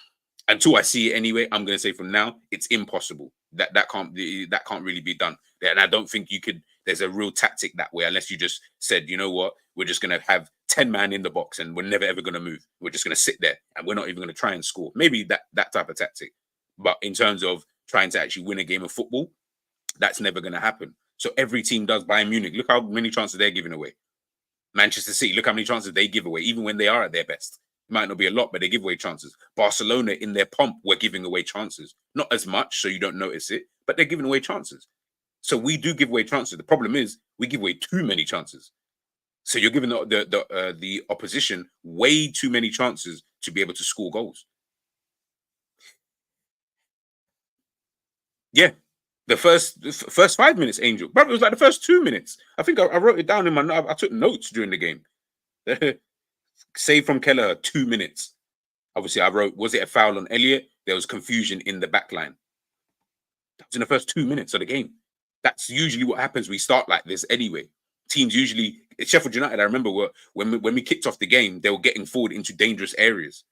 until I see it anyway, I'm going to say from now it's impossible. That can't really be done. And I don't think you could. There's a real tactic that way, unless you just said, you know what, we're just going to have 10 man in the box and we're never ever going to move. We're just going to sit there and we're not even going to try and score. Maybe that type of tactic. But in terms of trying to actually win a game of football, that's never going to happen. So every team does. Bayern Munich, look how many chances they're giving away. Manchester City, look how many chances they give away, even when they are at their best. It might not be a lot, but they give away chances. Barcelona, in their pomp, were giving away chances. Not as much, so you don't notice it, but they're giving away chances. So we do give away chances. The problem is we give away too many chances. So you're giving the opposition way too many chances to be able to score goals. Yeah. The first 5 minutes, Angel. But it was like the first 2 minutes. I think I wrote it down in my. I took notes during the game. Save from Kelleher, 2 minutes. Obviously, I wrote, was it a foul on Elliott? There was confusion in the back line. That was in the first 2 minutes of the game. That's usually what happens. We start like this anyway. Teams usually, Sheffield United, I remember when we kicked off the game, they were getting forward into dangerous areas.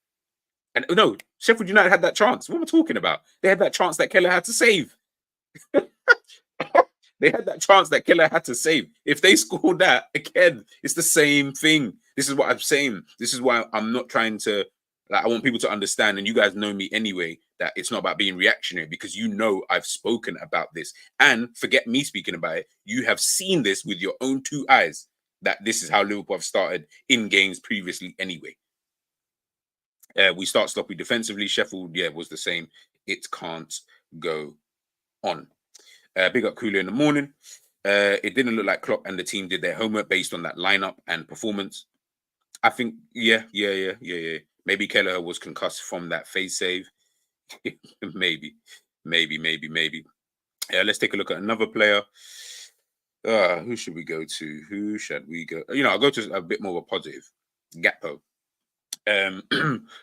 And no, Sheffield United had that chance. What am I talking about? They had that chance that Kelleher had to save. They had that chance that Kelleher had to save. If they scored that, again, it's the same thing. This is what I'm saying. This is why I'm not trying to, I want people to understand, and you guys know me anyway, that it's not about being reactionary, because you know I've spoken about this. And forget me speaking about it, you have seen this with your own 2 eyes, that this is how Liverpool have started in games previously anyway. We start sloppy defensively. Sheffield, was the same. It can't go on. Big up Kula in the morning. It didn't look like Klopp and the team did their homework based on that lineup and performance. I think, yeah. Maybe Kelleher was concussed from that face save. maybe. Let's take a look at another player. Who should we go to? I'll go to a bit more of a positive. Gakpo.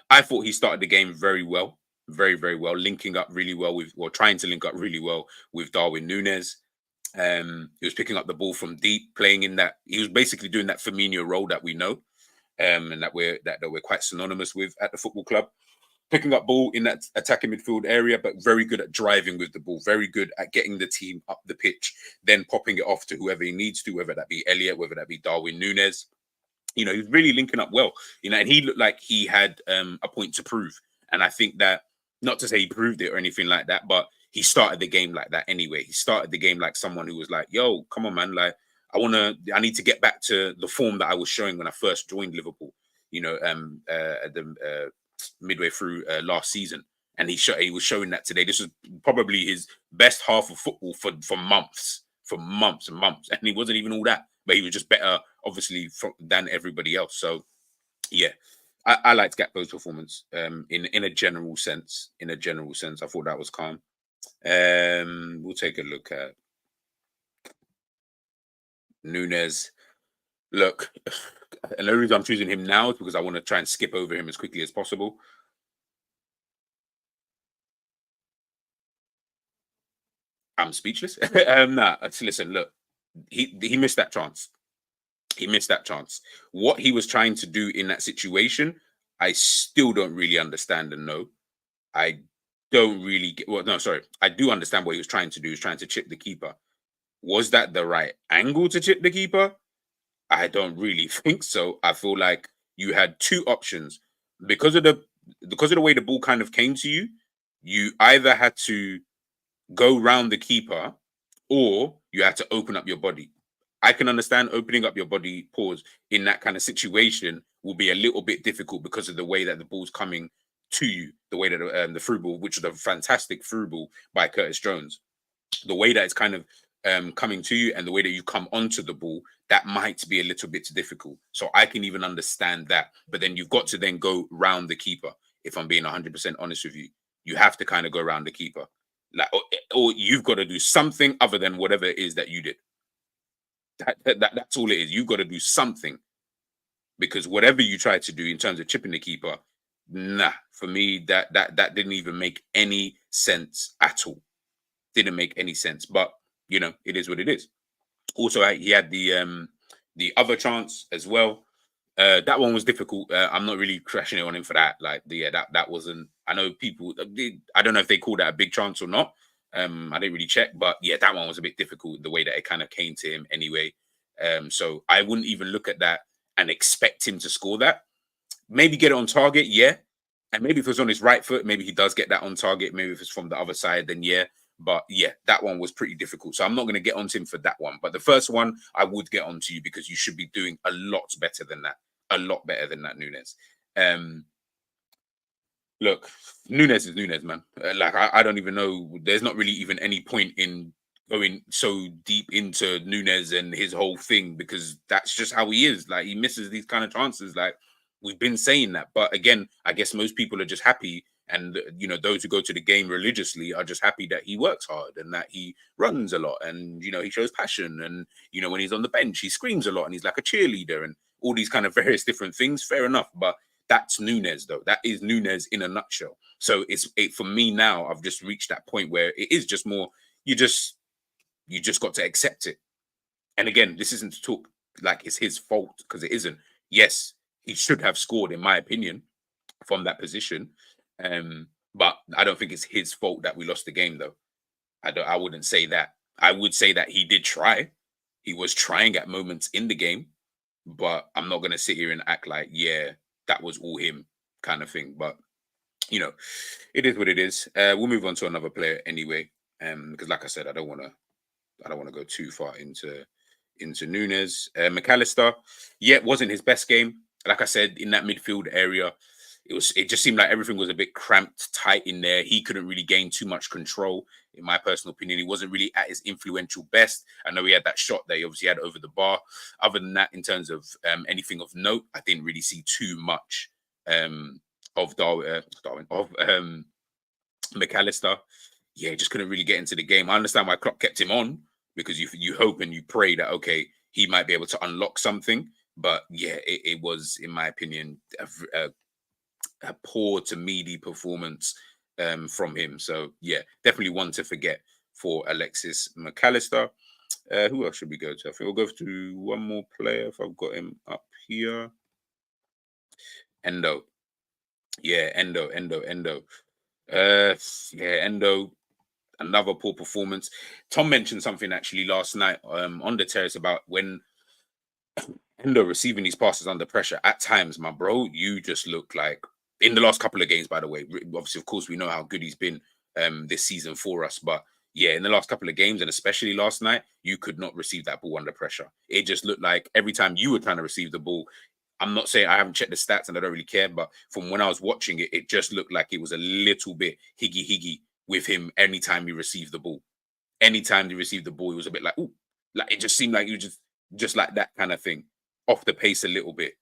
I thought he started the game very well. Very, very well, linking up really well trying to link up really well with Darwin Núñez. He was picking up the ball from deep, playing in that. He was basically doing that Firmino role that we know, and that we're quite synonymous with at the football club. Picking up ball in that attacking midfield area, but very good at driving with the ball, very good at getting the team up the pitch, then popping it off to whoever he needs to, whether that be Elliott, whether that be Darwin Núñez. He's really linking up well. And he looked like he had a point to prove. And I think that, not to say he proved it or anything like that, but he started the game like that anyway. He started the game like someone who was like, yo, come on, man. Like, I need to get back to the form that I was showing when I first joined Liverpool, at the midway through last season. And he was showing that today. This was probably his best half of football for months and months. And he wasn't even all that, but he was just better, obviously, than everybody else. So Yeah, I liked Gakpo's performance. In a general sense, I thought that was calm. We'll take a look at Nunes. Look, and the reason I'm choosing him now is because I want to try and skip over him as quickly as possible. I'm speechless. Nah, listen, look, he missed that chance. He missed that chance. What he was trying to do in that situation, I still don't really understand and know. I don't really get. Well, no, sorry, I do understand what he was trying to do. He was trying to chip the keeper. Was that the right angle to chip the keeper? I don't really think so. I feel like you had two options because of the way the ball kind of came to you. You either had to go round the keeper or you had to open up your body. I can understand opening up your body, pause, in that kind of situation will be a little bit difficult because of the way that the ball's coming to you, the way that the through ball, which was a fantastic through ball by Curtis Jones, the way that it's kind of coming to you and the way that you come onto the ball, that might be a little bit difficult. So I can even understand that. But then you've got to then go round the keeper. If I'm being 100% honest with you, you have to kind of go around the keeper. Like, or you've got to do something other than whatever it is that you did. That's all it is. You've got to do something because whatever you try to do in terms of chipping the keeper, nah, for me that didn't even make any sense at all. Didn't make any sense. But it is what it is. Also, he had the other chance as well. That one was difficult. I'm not really crashing it on him for that. Like, yeah, that wasn't. I know people. I don't know if they call that a big chance or not. I didn't really check, but yeah, that one was a bit difficult. The way that it kind of came to him, anyway. So I wouldn't even look at that and expect him to score that. Maybe get it on target, yeah. And maybe if it's on his right foot, maybe he does get that on target. Maybe if it's from the other side, then yeah. But yeah, that one was pretty difficult. So I'm not going to get onto him for that one. But the first one, I would get onto you because you should be doing a lot better than that. A lot better than that, Nunes. Um, Look, Nunes is Nunes, man. Like, I don't even know. There's not really even any point in going so deep into Nunes and his whole thing because that's just how he is. Like, he misses these kind of chances. Like, we've been saying that, but again, I guess most people are just happy, and those who go to the game religiously are just happy that he works hard and that he runs a lot, and he shows passion, and when he's on the bench, he screams a lot, and he's like a cheerleader, and all these kind of various different things. Fair enough, but that's Nunes, though. That is Nunes in a nutshell. So for me now. I've just reached that point where it is just more. You just got to accept it. And again, this isn't to talk like it's his fault because it isn't. Yes, he should have scored, in my opinion, from that position. But I don't think it's his fault that we lost the game, though. I wouldn't say that. I would say that he did try. He was trying at moments in the game, but I'm not gonna sit here and act like, yeah, that was all him kind of thing. But you know, it is what it is. We'll move on to another player anyway. Because like I said, I don't want to go too far into Nunes. McAllister, yeah, it wasn't his best game. Like I said, in that midfield area, it just seemed like everything was a bit cramped, tight in there. He couldn't really gain too much control, in my personal opinion. He wasn't really at his influential best. I know he had that shot that he obviously had over the bar. Other than that, in terms of anything of note, I didn't really see too much of Darwin of McAllister. Yeah, just couldn't really get into the game. I understand why Klopp kept him on because you hope and you pray that okay, he might be able to unlock something. But yeah, it was, in my opinion, a poor to meaty performance from him. So yeah, definitely one to forget for Alexis McAllister. Who else should we go to? I think we'll go to one more player if I've got him up here. Endo. Yeah, Endo. Yeah, Endo. Another poor performance. Tom mentioned something actually last night on the terrace about when Endo receiving these passes under pressure. At times, my bro, you just look like in the last couple of games. By the way, obviously, of course, we know how good he's been this season for us. But yeah, in the last couple of games, and especially last night, you could not receive that ball under pressure. It just looked like every time you were trying to receive the ball. I'm not saying I haven't checked the stats and I don't really care, but from when I was watching it, it just looked like it was a little bit higgy with him anytime he received the ball. Anytime he received the ball, he was a bit like, ooh, like it just seemed like he was just like that kind of thing, off the pace a little bit.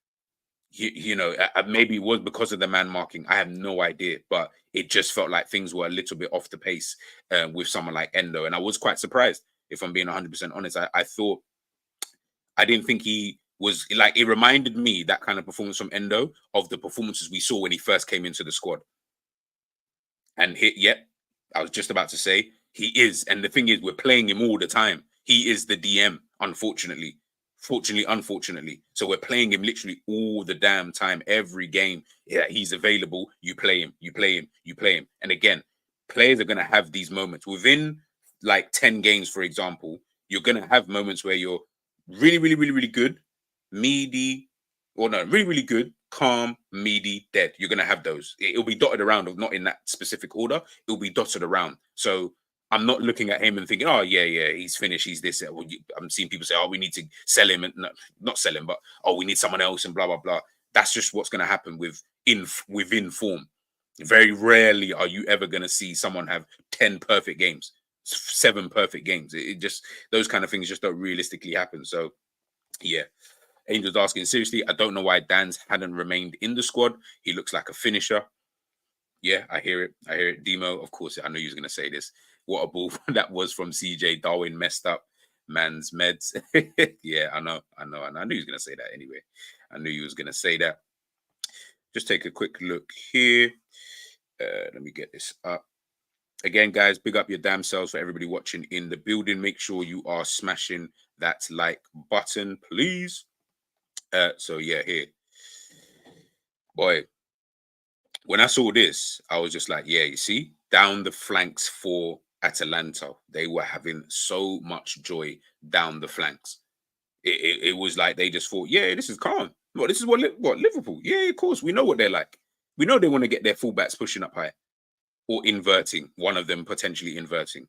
you know, maybe it was because of the man marking. I have no idea, but it just felt like things were a little bit off the pace with someone like Endo, and I was quite surprised. If I'm being 100% honest, I thought I didn't think he was like. It reminded me, that kind of performance from Endo, of the performances we saw when he first came into the squad. And yet, I was just about to say he is. And the thing is, we're playing him all the time. He is the DM, unfortunately. Unfortunately. So we're playing him literally all the damn time, every game. Yeah, he's available. You play him, you play him, you play him. And again, players are going to have these moments within like 10 games, for example. You're going to have moments where you're really, really, really, really good, meaty, or no, really, really good, calm, meaty, dead. You're going to have those. It'll be dotted around, not in that specific order. It'll be dotted around. So I'm not looking at him and thinking, oh, yeah, he's finished. He's this. I'm seeing people say, oh, we need to sell him. And not sell him, but, oh, we need someone else and blah, blah, blah. That's just what's going to happen within form. Very rarely are you ever going to see someone have 10 perfect games, 7 perfect games. It just, those kind of things just don't realistically happen. So, yeah. Angel's asking, seriously, I don't know why Dan's hadn't remained in the squad. He looks like a finisher. Yeah, I hear it. Demo, of course, I knew he was going to say this. What a ball that was from CJ. Darwin messed up man's meds. Yeah, I know. I knew he was going to say that anyway. I knew he was going to say that. Just take a quick look here. Let me get this up. Again, guys, big up your damn selves for everybody watching in the building. Make sure you are smashing that like button, please. So yeah, here. Boy, when I saw this, I was just like, yeah, you see, down the flanks for Atalanta, they were having so much joy down the flanks. It was like they just thought, yeah, this is calm. Well, this is what Liverpool. Yeah, of course, we know what they're like. We know they want to get their fullbacks pushing up high or inverting, one of them potentially inverting.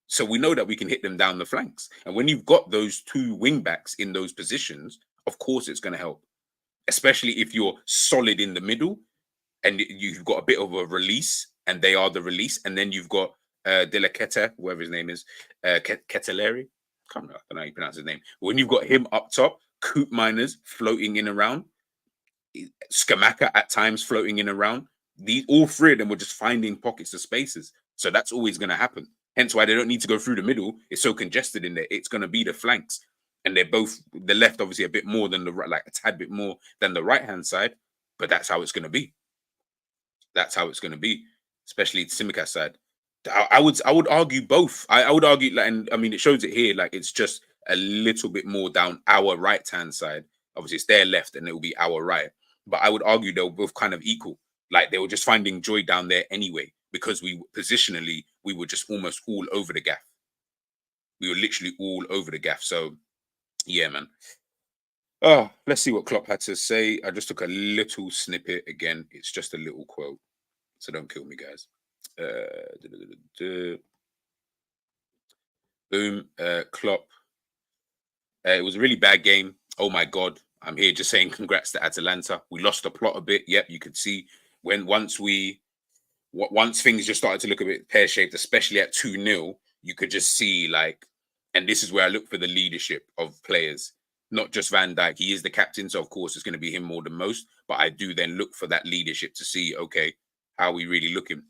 So we know that we can hit them down the flanks. And when you've got those two wing backs in those positions, of course it's going to help, especially if you're solid in the middle and you've got a bit of a release and they are the release. And then you've got De La Keta, whoever his name is, Keteleri. I don't know how you pronounce his name. When you've got him up top, Coop Miners floating in around, Skamaka at times floating in around, all three of them were just finding pockets of spaces. So that's always going to happen. Hence why they don't need to go through the middle. It's so congested in there. It's going to be the flanks. And they're both, the left obviously a bit more than the right, like a tad bit more than the right-hand side. But that's how it's going to be. That's how it's going to be, especially Tsimikas side. I would argue both. I would argue, like, and I mean, it shows it here. Like, it's just a little bit more down our right-hand side. Obviously, it's their left and it will be our right. But I would argue they were both kind of equal. Like, they were just finding joy down there anyway, because we positionally, we were just almost all over the gaff. We were literally all over the gaff. So, yeah, man. Oh, let's see what Klopp had to say. I just took a little snippet. Again, it's just a little quote. So don't kill me, guys. Boom. Klopp. It was a really bad game. Oh, my God. I'm here just saying congrats to Atalanta. We lost the plot a bit. Yep, you could see once things just started to look a bit pear-shaped, especially at 2-0, you could just see, like, and this is where I look for the leadership of players, not just Van Dijk. He is the captain, so of course it's going to be him more than most, but I do then look for that leadership to see, okay, how are we really looking?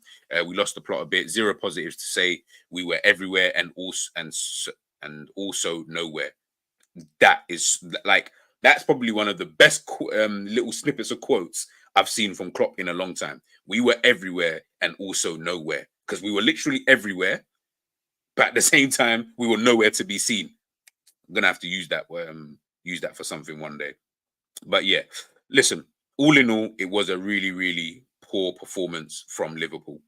We lost the plot a bit. 0 positives to say. We were everywhere and also nowhere. That is like, that's probably one of the best little snippets of quotes I've seen from Klopp in a long time. We were everywhere and also nowhere, because we were literally everywhere, but at the same time we were nowhere to be seen. I'm gonna have to use that for something one day. But yeah, listen. All in all, it was a really, really poor performance from Liverpool.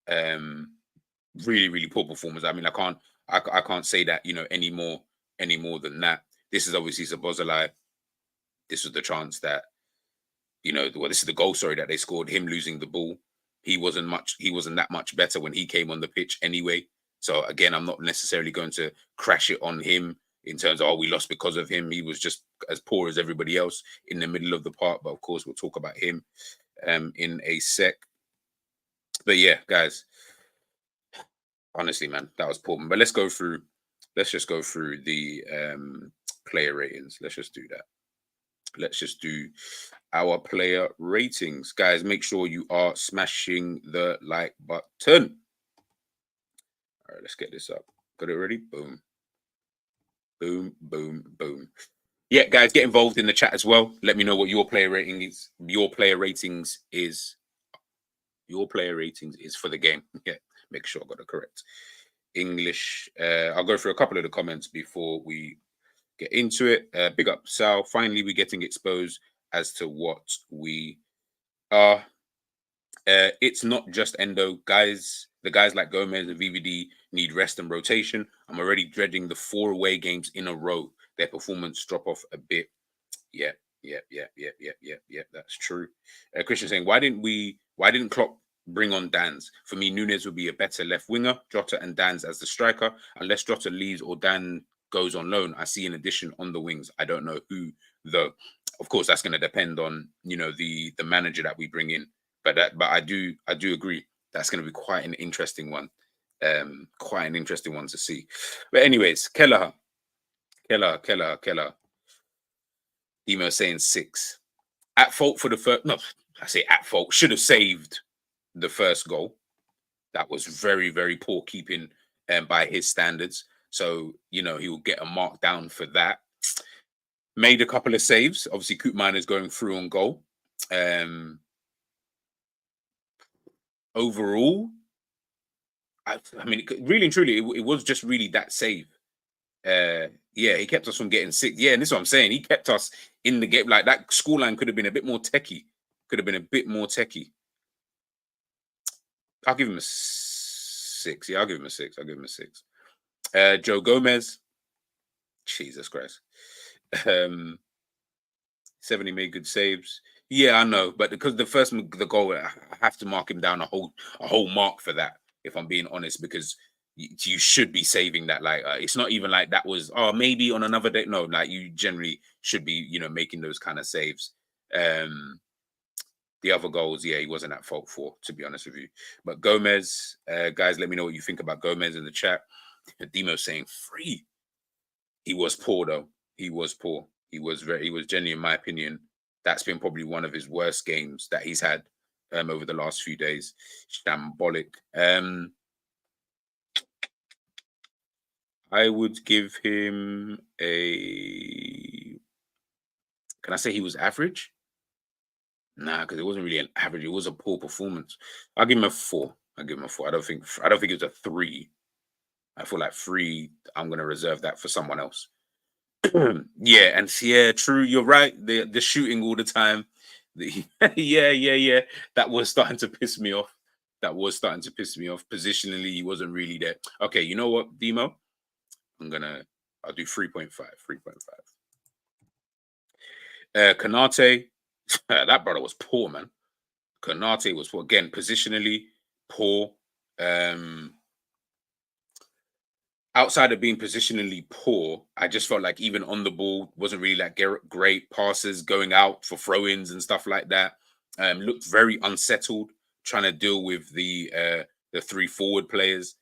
Really, really poor performance. I mean, I can't say that, you know, any more than that. This is obviously Szoboszlai. This was the chance that, you know, well, this is the goal, sorry, that they scored, him losing the ball. He wasn't that much better when he came on the pitch anyway. So again, I'm not necessarily going to crash it on him in terms of, oh, we lost because of him. He was just as poor as everybody else in the middle of the park. But of course, we'll talk about him in a sec. But yeah, guys, honestly, man, that was poor. But let's just go through the player ratings. Let's just do that. let's just do our player ratings. Guys, make sure you are smashing the like button. All right, let's get this up. Got it ready? Boom. Boom, boom, boom. Yeah, guys, get involved in the chat as well. Let me know what your player rating is. Your player ratings is for the game. Yeah, make sure I got it correct. English. I'll go through a couple of the comments before we get into it. Big up Sal. Finally, we're getting exposed as to what we are. It's not just Endo, guys. The guys like Gomez and VVD need rest and rotation. I'm already dreading the 4 away games in a row. Their performance drop off a bit. Yeah. That's true. Christian saying, why didn't Klopp bring on Dan's? For me, Nunes would be a better left winger, Jota and Dan's as the striker. Unless Jota leaves or Dan goes on loan, I see an addition on the wings. I don't know who though. Of course, that's going to depend on the manager that we bring in. But I do agree that's going to be quite an interesting one. Quite an interesting one to see. But anyways, Kelleher. Emo saying 6. At fault for the first. No, I say at fault. Should have saved the first goal. That was very, very poor keeping by his standards. So, he will get a mark down for that. Made a couple of saves. Obviously, Koopman is going through on goal. Overall, I mean, really and truly, it was just really that save. Yeah, he kept us from getting sick. Yeah, and this is what I'm saying. He kept us in the game. Like, that scoreline could have been a bit more techie. I'll give him a 6. Yeah, I'll give him a 6. Joe Gomez. Jesus Christ. 70 made good saves. Yeah, I know, but because the goal, I have to mark him down a whole mark for that. If I'm being honest, because you should be saving that. Like, it's not even like that was maybe on another day. No, like, you generally should be making those kind of saves. The other goals, yeah, he wasn't at fault for, to be honest with you. But Gomez, guys, let me know what you think about Gomez in the chat. Demo saying 3. He was poor though. He was poor. He was genuinely, in my opinion, that's been probably one of his worst games that he's had over the last few days. Shambolic. I would give him a. Can I say he was average? Nah, because it wasn't really an average. It was a poor performance. I'll give him a 4. I don't think it was a 3. I feel like 3. I'm gonna reserve that for someone else. Yeah, and yeah, true. You're right. The shooting all the time. Yeah. That was starting to piss me off. Positionally, he wasn't really there. Okay, you know what, Demo? I'll do 3.5. Kanate, that brother was poor, man. Kanate was poor. Again, positionally, poor. Outside of being positionally poor, I just felt like even on the ball, wasn't really like great passes going out for throw-ins and stuff like that. Looked very unsettled, trying to deal with the 3 forward players.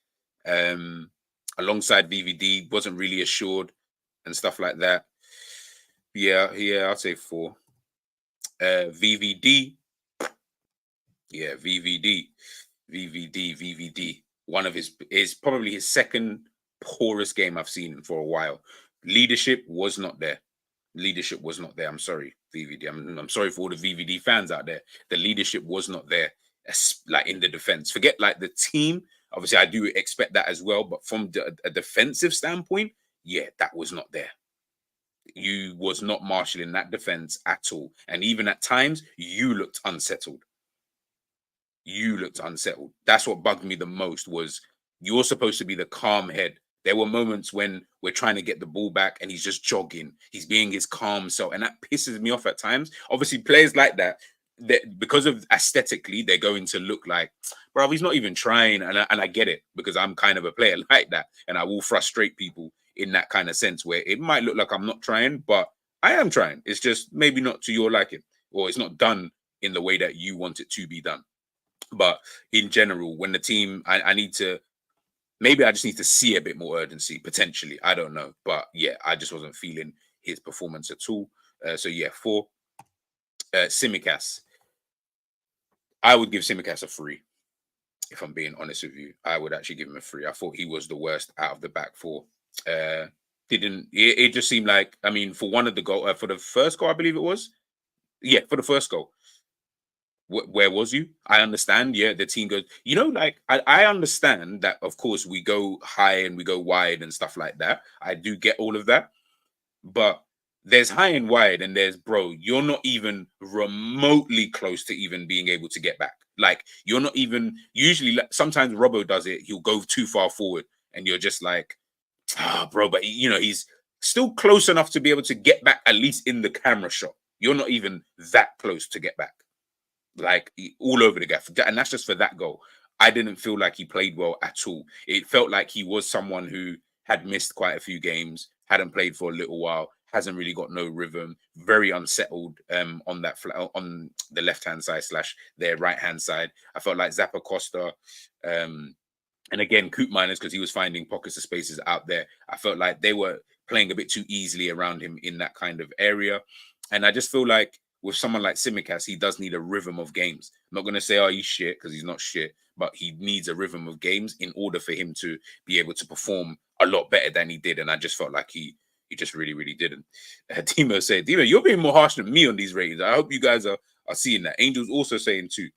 Alongside VVD, wasn't really assured and stuff like that. Yeah, I'd say 4. VVD. Yeah, VVD. One of is probably his second poorest game I've seen for a while. Leadership was not there. I'm sorry, VVD. I'm sorry for all the VVD fans out there. The leadership was not there. Like, in the defense. Forget like the team. Obviously, I do expect that as well. But from a defensive standpoint, yeah, that was not there. You was not marshalling that defense at all. And even at times, you looked unsettled. That's what bugged me the most. Was you're supposed to be the calm head. There were moments when we're trying to get the ball back and he's just jogging. He's being his calm self. And that pisses me off at times. Obviously, players like that, because of aesthetically, they're going to look like, bro, he's not even trying. And I get it, because I'm kind of a player like that. And I will frustrate people in that kind of sense, where it might look like I'm not trying, but I am trying. It's just maybe not to your liking, or it's not done in the way that you want it to be done. But in general, when the team, I just need to see a bit more urgency, potentially. I don't know. But yeah, I just wasn't feeling his performance at all. So yeah, 4. Simicast. I would give Simicast a 3. If I'm being honest with you, I would actually give him a 3. I thought he was the worst out of the back 4. It just seemed like, I mean, for one of the goal, for the first goal, I believe it was. Yeah, for the first goal. Where was you? I understand. Yeah, the team goes, like I understand that, of course, we go high and we go wide and stuff like that. I do get all of that. But there's high and wide, and there's, bro, you're not even remotely close to even being able to get back. Like, you're not even, usually, sometimes Robbo does it, he'll go too far forward, and you're just like, bro, but he's still close enough to be able to get back, at least in the camera shot. You're not even that close to get back. Like, all over the gaff. And that's just for that goal. I didn't feel like he played well at all. It felt like he was someone who had missed quite a few games, hadn't played for a little while, hasn't really got no rhythm, very unsettled on the left-hand side / their right-hand side. I felt like Zappa Costa, and again, Coop Miners, because he was finding pockets of spaces out there. I felt like they were playing a bit too easily around him in that kind of area. And I just feel like with someone like Simicast, he does need a rhythm of games. I'm not going to say, oh, he's shit, because he's not shit, but he needs a rhythm of games in order for him to be able to perform a lot better than he did. And I just felt like he just really, really didn't. Timo said, Timo, you're being more harsh than me on these ratings. I hope you guys are seeing that. Angel's also saying too.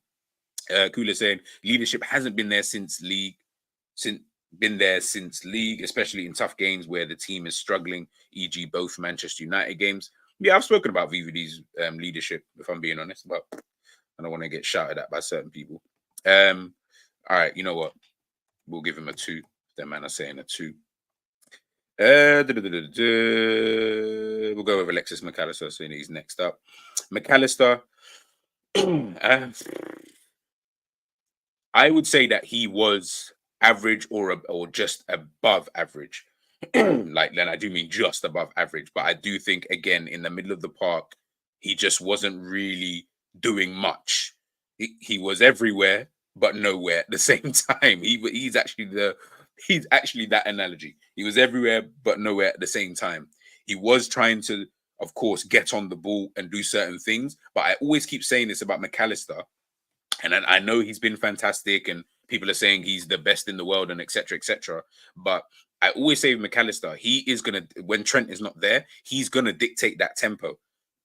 Kula saying leadership hasn't been there since league, especially in tough games where the team is struggling, e.g. both Manchester United games. Yeah, I've spoken about VVD's leadership, if I'm being honest, but I don't want to get shouted at by certain people. All right, you know what? We'll give him a 2. That man are saying a 2. We'll go with Alexis McAllister, saying he's next up. McAllister, I would say that he was average or just above average. Like, then I do mean just above average, but I do think, again, in the middle of the park, he just wasn't really doing much. He was everywhere but nowhere at the same time. He's actually that analogy. He was everywhere but nowhere at the same time. He was trying to, of course, get on the ball and do certain things, but I always keep saying this about McAllister, and I know he's been fantastic, and people are saying he's the best in the world, and etc. etc. But I always say with McAllister, he is gonna, when Trent is not there, he's gonna dictate that tempo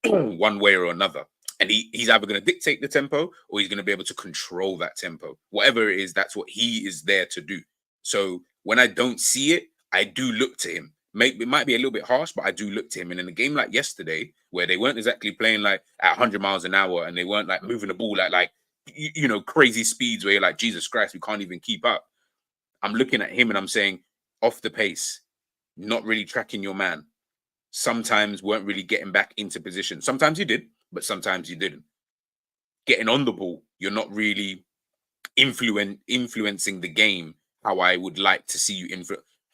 one way or another. And he's either going to dictate the tempo or he's going to be able to control that tempo. Whatever it is, that's what he is there to do. So when I don't see it, I do look to him. It might be a little bit harsh, but I do look to him. And in a game like yesterday, where they weren't exactly playing like at 100 miles an hour and they weren't like moving the ball at like crazy speeds where you're like, Jesus Christ, we can't even keep up. I'm looking at him and I'm saying, off the pace, not really tracking your man. Sometimes weren't really getting back into position. Sometimes you did, but sometimes you didn't. Getting on the ball, you're not really influencing the game how I would like to see you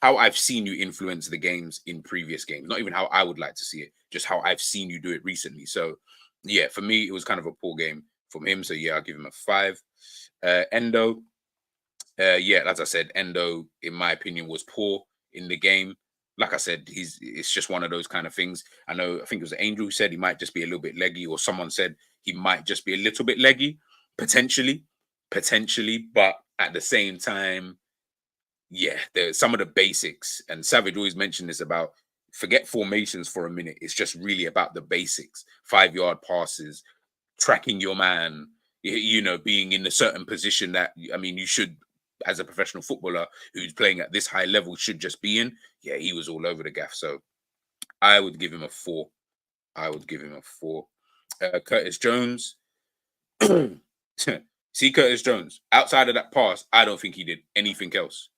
how I've seen you influence the games in previous games. Not even how I would like to see it, just how I've seen you do it recently. So yeah, for me, it was kind of a poor game from him. So yeah, I'll give him a 5. Endo, yeah, as I said, Endo, in my opinion, was poor in the game. Like I said, it's just one of those kind of things. I think it was Angel who said he might just be a little bit leggy, or someone said he might just be a little bit leggy, potentially. But at the same time, yeah, there's some of the basics. And Savage always mentioned this about, forget formations for a minute. It's just really about the basics. 5-yard passes, tracking your man, being in a certain position that, I mean, you should, as a professional footballer who's playing at this high level, should just be in. Yeah, he was all over the gaff. So I would give him a 4. Curtis Jones. See, Curtis Jones, outside of that pass, I don't think he did anything else.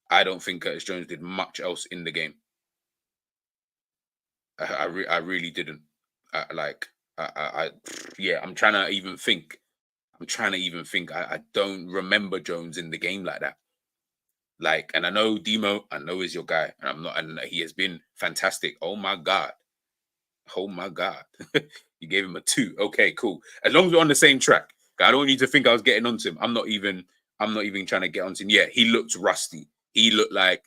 I don't think Curtis Jones did much else in the game. I really didn't. Yeah, I'm trying to even think. I don't remember Jones in the game like that. Like, and I know Demo, I know is your guy, and he has been fantastic. Oh my God. You gave him a 2. Okay, cool. As long as we're on the same track. I don't need to think I was getting onto him. I'm not even trying to get onto him. Yeah, he looked rusty. He looked like,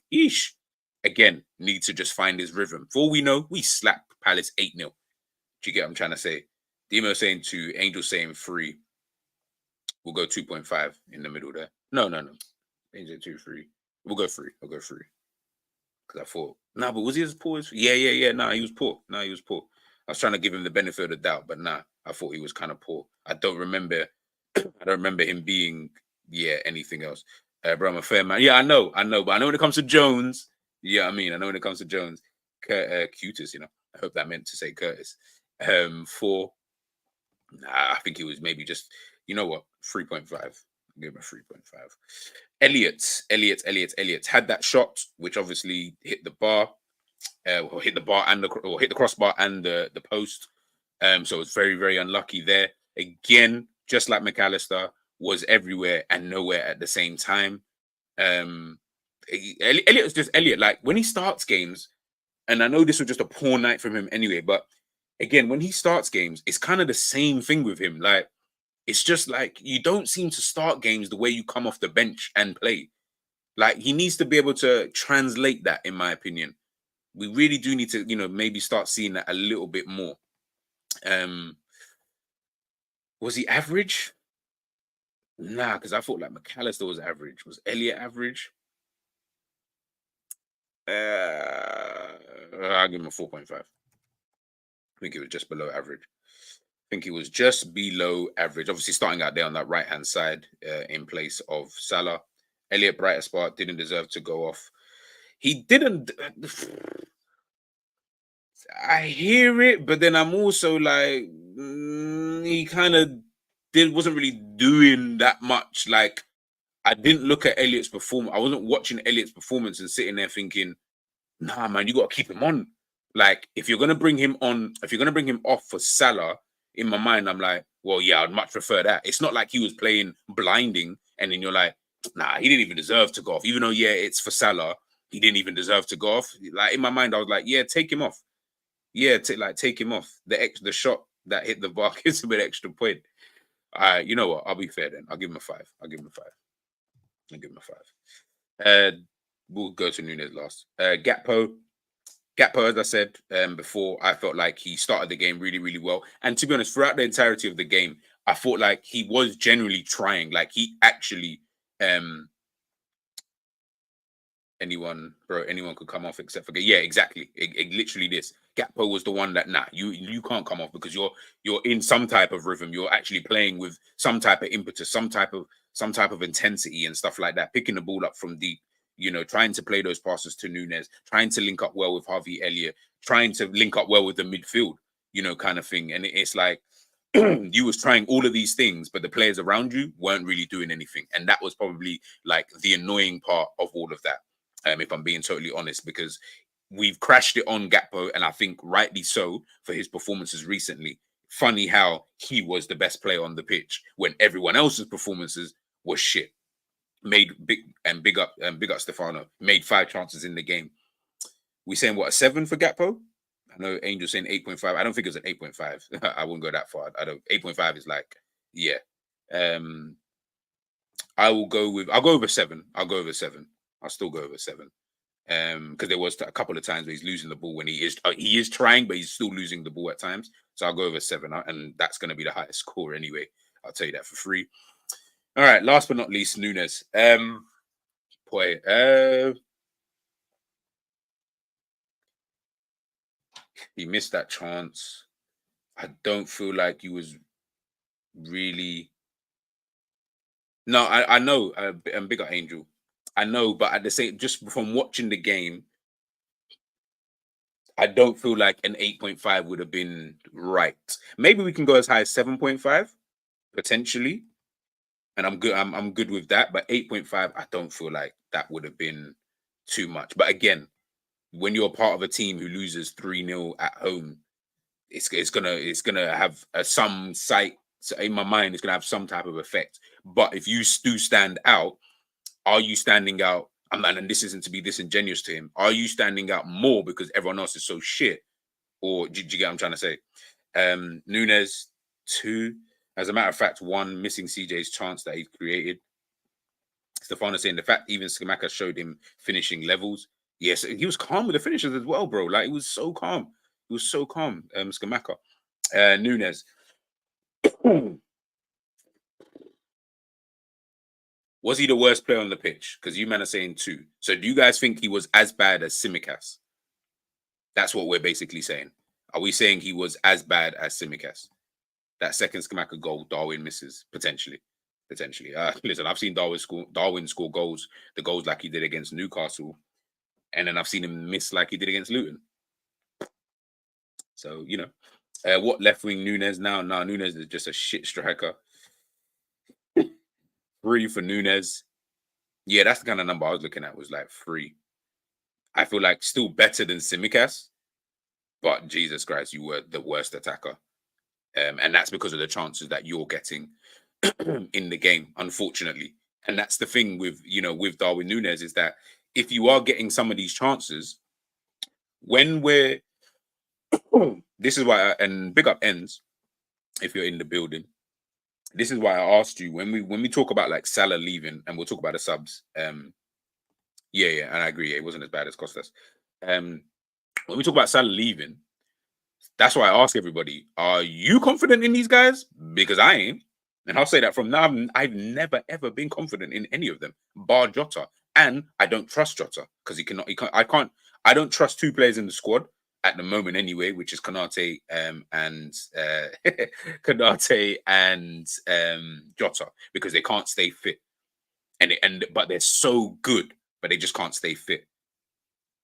again, needs to just find his rhythm. For all we know, we slapped Palace 8-0. Do you get what I'm trying to say? Demo saying 2, Angel saying 3. We'll go 2.5 in the middle there. No. Angel 2, 3. We'll go 3. I'll go 3. Because I thought, nah, but was he as poor as? Yeah. Nah, he was poor. I was trying to give him the benefit of the doubt, but nah, I thought he was kind of poor. I don't remember him being anything else. Bro, I'm a fair man. Yeah, I know, but I know when it comes to Jones. Yeah, I know when it comes to Jones, Curtis. I hope that meant to say Curtis. 4. Nah, I think he was maybe just. You know what? 3.5. I'll give him a 3.5. Elliot had that shot, which obviously hit the bar, or hit the crossbar and the post. So it's very, very unlucky there. Again, just like McAllister, was everywhere and nowhere at the same time. Elliot's just Elliot. Like when he starts games, and I know this was just a poor night from him anyway, but again, when he starts games, it's kind of the same thing with him. Like it's just like you don't seem to start games the way you come off the bench and play. Like he needs to be able to translate that, in my opinion. We really do need to, maybe start seeing that a little bit more. Was he average? Nah, because I thought like McAllister was average. Was Elliot average? I'll give him a 4.5. I think it was just below average. Obviously, starting out there on that right-hand side in place of Salah. Elliot brighter spot, didn't deserve to go off. He didn't. I hear it, but then I'm also like, he kind of wasn't really doing that much. Like, I didn't look at Elliot's performance. I wasn't watching Elliot's performance and sitting there thinking, nah, man, you got to keep him on. Like, if you're going to bring him off for Salah, in my mind, I'm like, well, yeah, I'd much prefer that. It's not like he was playing blinding and then you're like, nah, he didn't even deserve to go off. Even though, yeah, it's for Salah, he didn't even deserve to go off. Like, in my mind, I was like, yeah, take him off. Yeah, take him off. The shot that hit the bar gives him an extra point. You know what? I'll be fair then. I'll give him a 5. We'll go to Nunes last. Gakpo, as I said before, I felt like he started the game really, really well. And to be honest, throughout the entirety of the game, I thought like he was generally trying. Like he actually, anyone could come off except for exactly. Literally this. Gakpo was the one that you can't come off because you're in some type of rhythm. You're actually playing with some type of impetus, some type of intensity and stuff like that. Picking the ball up from deep. Trying to play those passes to Nunes, trying to link up well with Harvey Elliott, trying to link up well with the midfield, kind of thing. And it's like you was trying all of these things, but the players around you weren't really doing anything. And that was probably like the annoying part of all of that, if I'm being totally honest, because we've crashed it on Gakpo, and I think rightly so for his performances recently. Funny how he was the best player on the pitch when everyone else's performances were shit. Made big up Stefano. Made 5 chances in the game. We saying what, a 7 for Gakpo? I know Angel's saying 8.5. I don't think it was an 8.5. I wouldn't go that far. 8.5 is like, yeah. I'll go over 7. I'll still go over 7. Because there was a couple of times where he's losing the ball when he is trying, but he's still losing the ball at times. So I'll go over 7, and that's going to be the highest score anyway. I'll tell you that for free. All right, last but not least, Nunes. He missed that chance. I don't feel like he was really. No, I know. And bigger Angel. I know, but at the same, just from watching the game, I don't feel like an 8.5 would have been right. Maybe we can go as high as 7.5 potentially. And I'm good. I'm good with that. But 8.5, I don't feel like that would have been too much. But again, when you're part of a team who loses 3-0 at home, it's gonna have some sight. So in my mind, it's gonna have some type of effect. But if you do stand out, are you standing out? And this isn't to be disingenuous to him. Are you standing out more because everyone else is so shit? Or do you get what I'm trying to say? Nunes 2. As a matter of fact, 1 missing CJ's chance that he created. Stefano saying the fact even Scamacca showed him finishing levels. Yes, he was calm with the finishes as well, bro. Like, he was so calm. Scamacca. Nunes. Was he the worst player on the pitch? Because you men are saying 2. So do you guys think he was as bad as Tsimikas? That's what we're basically saying. Are we saying he was as bad as Tsimikas? That second Skamaka goal, Darwin misses potentially. Listen, I've seen Darwin score goals, the goals like he did against Newcastle, and then I've seen him miss like he did against Luton. So what left wing Nunes now? Now Nunes is just a shit striker. 3 for Nunes. Yeah, that's the kind of number I was looking at, was like 3. I feel like still better than Tsimikas, but Jesus Christ, you were the worst attacker. And that's because of the chances that you're getting in the game, unfortunately. And that's the thing with Darwin Nunes, is that if you are getting some of these chances, when we're this is why and big up ends if you're in the building. This is why I asked you when we talk about like Salah leaving, and we'll talk about the subs. Yeah, and I agree, it wasn't as bad as Costas. When we talk about Salah leaving, that's why I ask everybody, are you confident in these guys? Because I ain't. And I'll say that from now, I've never, ever been confident in any of them, bar Jota. And I don't trust Jota because I don't trust 2 players in the squad at the moment anyway, which is Konate and Konate and Jota, because they can't stay fit. But they're so good, but they just can't stay fit.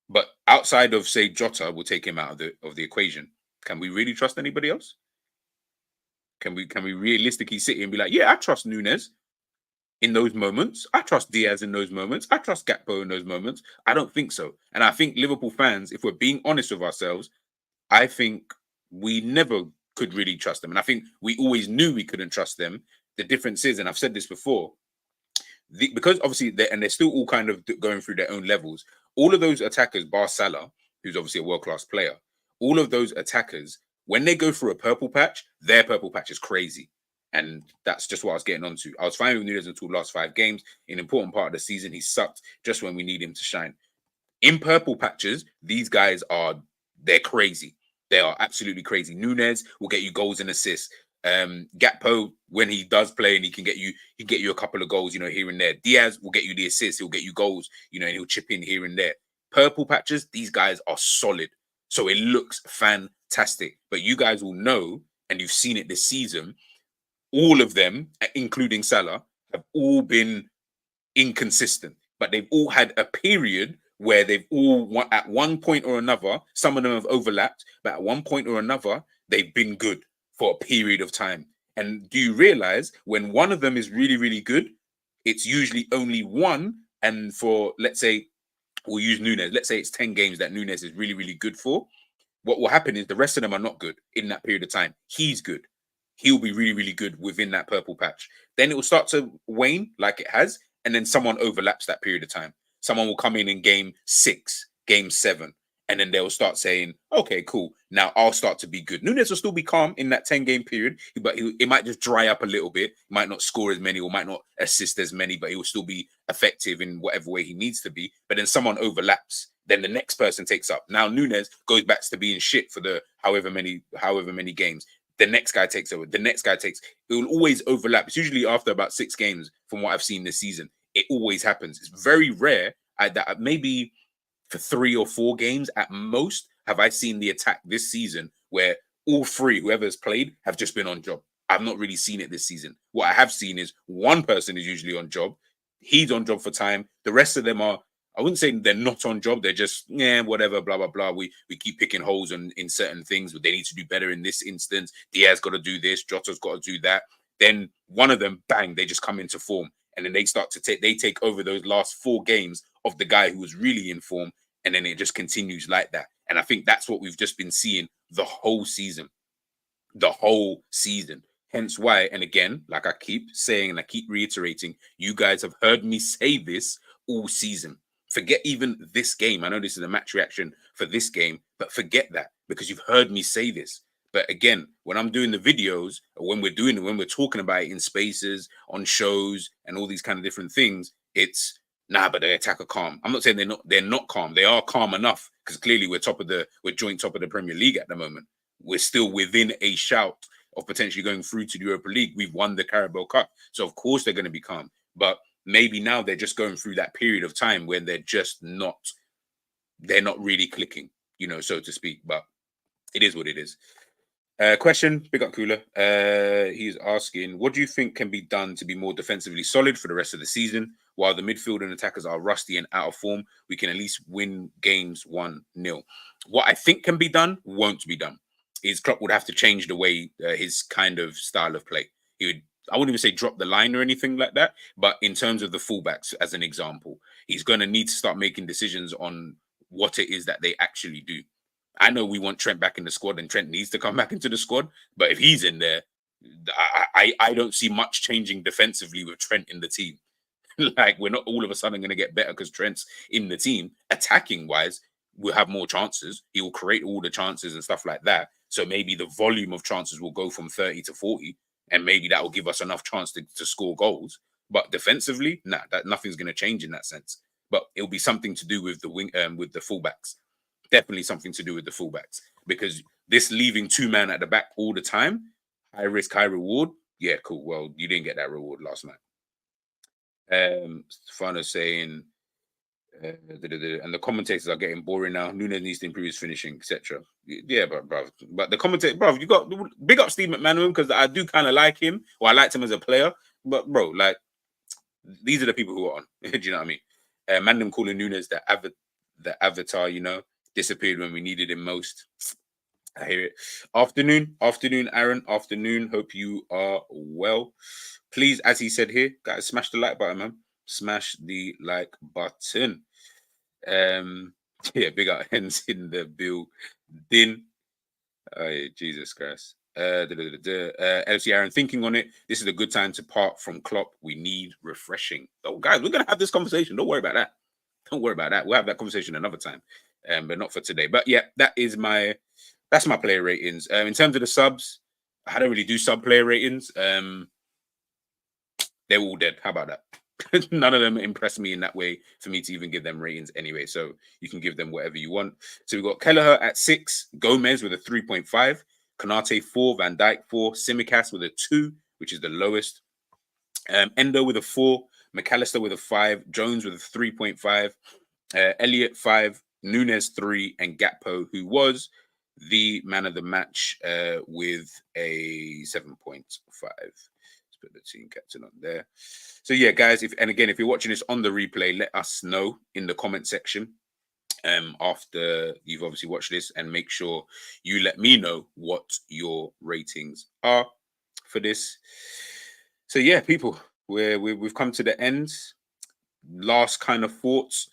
But outside of, say, Jota, we'll take him out of the equation. Can we really trust anybody else? Can we realistically sit here and be like, yeah, I trust Nunes in those moments. I trust Diaz in those moments. I trust Gakpo in those moments. I don't think so. And I think Liverpool fans, if we're being honest with ourselves, I think we never could really trust them. And I think we always knew we couldn't trust them. The difference is, and I've said this before, because obviously they're still all kind of going through their own levels. All of those attackers, bar Salah, who's obviously a world-class player, all of those attackers, when they go through a purple patch, their purple patch is crazy. And that's just what I was getting onto. I was fine with Nunes until the last 5 games. In an important part of the season, he sucked just when we need him to shine. In purple patches, these guys they're crazy. They are absolutely crazy. Nunes will get you goals and assists. Gakpo, when he does play and he can get you a couple of goals, here and there. Diaz will get you the assists, he'll get you goals, and he'll chip in here and there. Purple patches, these guys are solid. So it looks fantastic. But you guys will know, and you've seen it this season, all of them, including Salah, have all been inconsistent. But they've all had a period where they've all, at one point or another, some of them have overlapped, but at one point or another, they've been good for a period of time. And do you realize when one of them is really, really good, it's usually only one. And for, let's say, we'll use Nunes. Let's say it's 10 games that Nunes is really, really good for. What will happen is the rest of them are not good in that period of time. He's good. He'll be really, really good within that purple patch. Then it will start to wane like it has. And then someone overlaps that period of time. Someone will come in game 6, game 7. And then they'll start saying, okay, cool. Now I'll start to be good. Nunes will still be calm in that 10-game period, but it might just dry up a little bit. He might not score as many or might not assist as many, but he will still be effective in whatever way he needs to be. But then someone overlaps. Then the next person takes up. Now Nunes goes back to being shit for the however many games. The next guy takes over. The next guy takes. It will always overlap. It's usually after about 6 games from what I've seen this season. It always happens. It's very rare that maybe for 3 or 4 games at most have I seen the attack this season where all 3, whoever's played, have just been on job. I've not really seen it this season. What I have seen is one person is usually on job. He's on job for time. The rest of them are, I wouldn't say they're not on job. They're just, whatever, blah, blah, blah. We keep picking holes in certain things, but they need to do better in this instance. Diaz got to do this. Jota's got to do that. Then one of them, bang, they just come into form. And then they start to take over those last 4 games of the guy who was really in form. And then it just continues like that. And I think that's what we've just been seeing the whole season. The whole season. Hence why, and again, like I keep saying and I keep reiterating, you guys have heard me say this all season. Forget even this game. I know this is a match reaction for this game, but forget that because you've heard me say this. But again, when I'm doing the videos, or when we're talking about it in spaces, on shows, and all these kind of different things, it's but the attack are calm. I'm not saying they're not calm. They are calm enough because clearly we're joint top of the Premier League at the moment. we're still within a shout of potentially going through to the Europa League. We've won the Carabao Cup. So, of course, they're going to be calm. But maybe now they're just going through that period of time when they're not really clicking, so to speak. But it is what it is. Question, big up Cooler. He's asking, what do you think can be done to be more defensively solid for the rest of the season? While the midfield and attackers are rusty and out of form, we can at least win games 1-0. What I think can be done won't be done. Is Klopp would have to change the way his kind of style of play. He would, I wouldn't even say drop the line or anything like that, but in terms of the fullbacks, as an example, he's going to need to start making decisions on what it is that they actually do. I know we want Trent back in the squad and Trent needs to come back into the squad, but if he's in there, I don't see much changing defensively with Trent in the team. Like, we're not all of a sudden going to get better because Trent's in the team. Attacking wise, we'll have more chances. He will create all the chances and stuff like that. So maybe the volume of chances will go from 30 to 40, and maybe that will give us enough chance to score goals. But defensively, nothing's going to change in that sense. But it'll be something to do with with the fullbacks. Definitely something to do with the fullbacks, because this leaving two men at the back all the time, high risk, high reward. Yeah, cool. Well, you didn't get that reward last night. Stefano saying, and the commentators are getting boring now. Nunes needs to improve his finishing, etc. Yeah, but the commentator, bro, you got big up Steve McManaman, because I do kind of like him, or I liked him as a player. But bro, like, these are the people who are on. Do you know what I mean? Mandem calling Nunes the avatar, disappeared when we needed him most. I hear it. Afternoon, Aaron. Afternoon. Hope you are well. Please, as he said here, guys, smash the like button, man. Smash the like button. Yeah, big up hens in the building. Jesus Christ. LC Aaron, thinking on it, this is a good time to part from Klopp. We need refreshing. Oh, guys, we're gonna have this conversation. Don't worry about that. Don't worry about that. We'll have that conversation another time, but not for today. But yeah, that's my player ratings. In terms of the subs, I don't really do sub player ratings. They're all dead. How about that? None of them impressed me in that way for me to even give them ratings anyway. So you can give them whatever you want. So we've got Kelleher at 6, Gomez with a 3.5, Konate 4, Van Dijk 4, Simicast with a 2, which is the lowest. Endo with a 4, McAllister with a 5, Jones with a 3.5, Elliott 5, Nunes 3, and Gakpo, who was the man of the match, with a 7.5. Let's put the team captain on there. So yeah, guys, if you're watching this on the replay, let us know in the comment section after you've obviously watched this, and make sure you let me know what your ratings are for this. So yeah, people, we've come to the end. Last kind of thoughts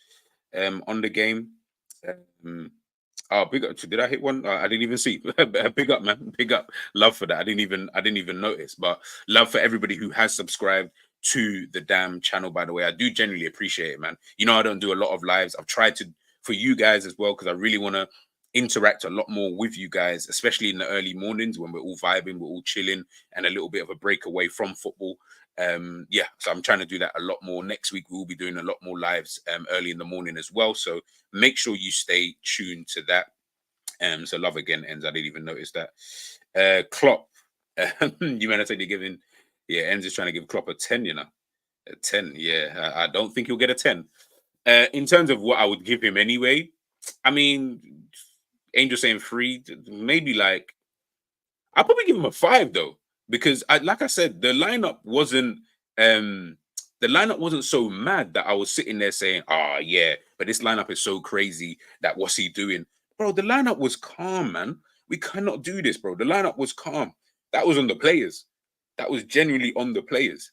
on the game. Oh, big up! Did I hit one? I didn't even see. Big up, man! Big up! Love for that. I didn't even notice. But love for everybody who has subscribed to the damn channel. By the way, I do genuinely appreciate it, man. I don't do a lot of lives. I've tried to for you guys as well, because I really want to interact a lot more with you guys, especially in the early mornings when we're all vibing, we're all chilling, and a little bit of a break away from football. Yeah, so I'm trying to do that a lot more. Next week we'll be doing a lot more lives early in the morning as well, so make sure you stay tuned to that. So love again, Enz. I didn't even notice that. Klopp, humanitarian giving, yeah, Enz is trying to give Klopp a 10, a 10. Yeah, I don't think he'll get a 10. In terms of what I would give him anyway, I mean, Angel saying 3, maybe like, I'll probably give him a 5 though, because like I said, the lineup wasn't so mad that I was sitting there saying, yeah, but this lineup is so crazy that what's he doing? Bro, the lineup was calm, man. We cannot do this, bro. The lineup was calm. That was on the players. That was genuinely on the players.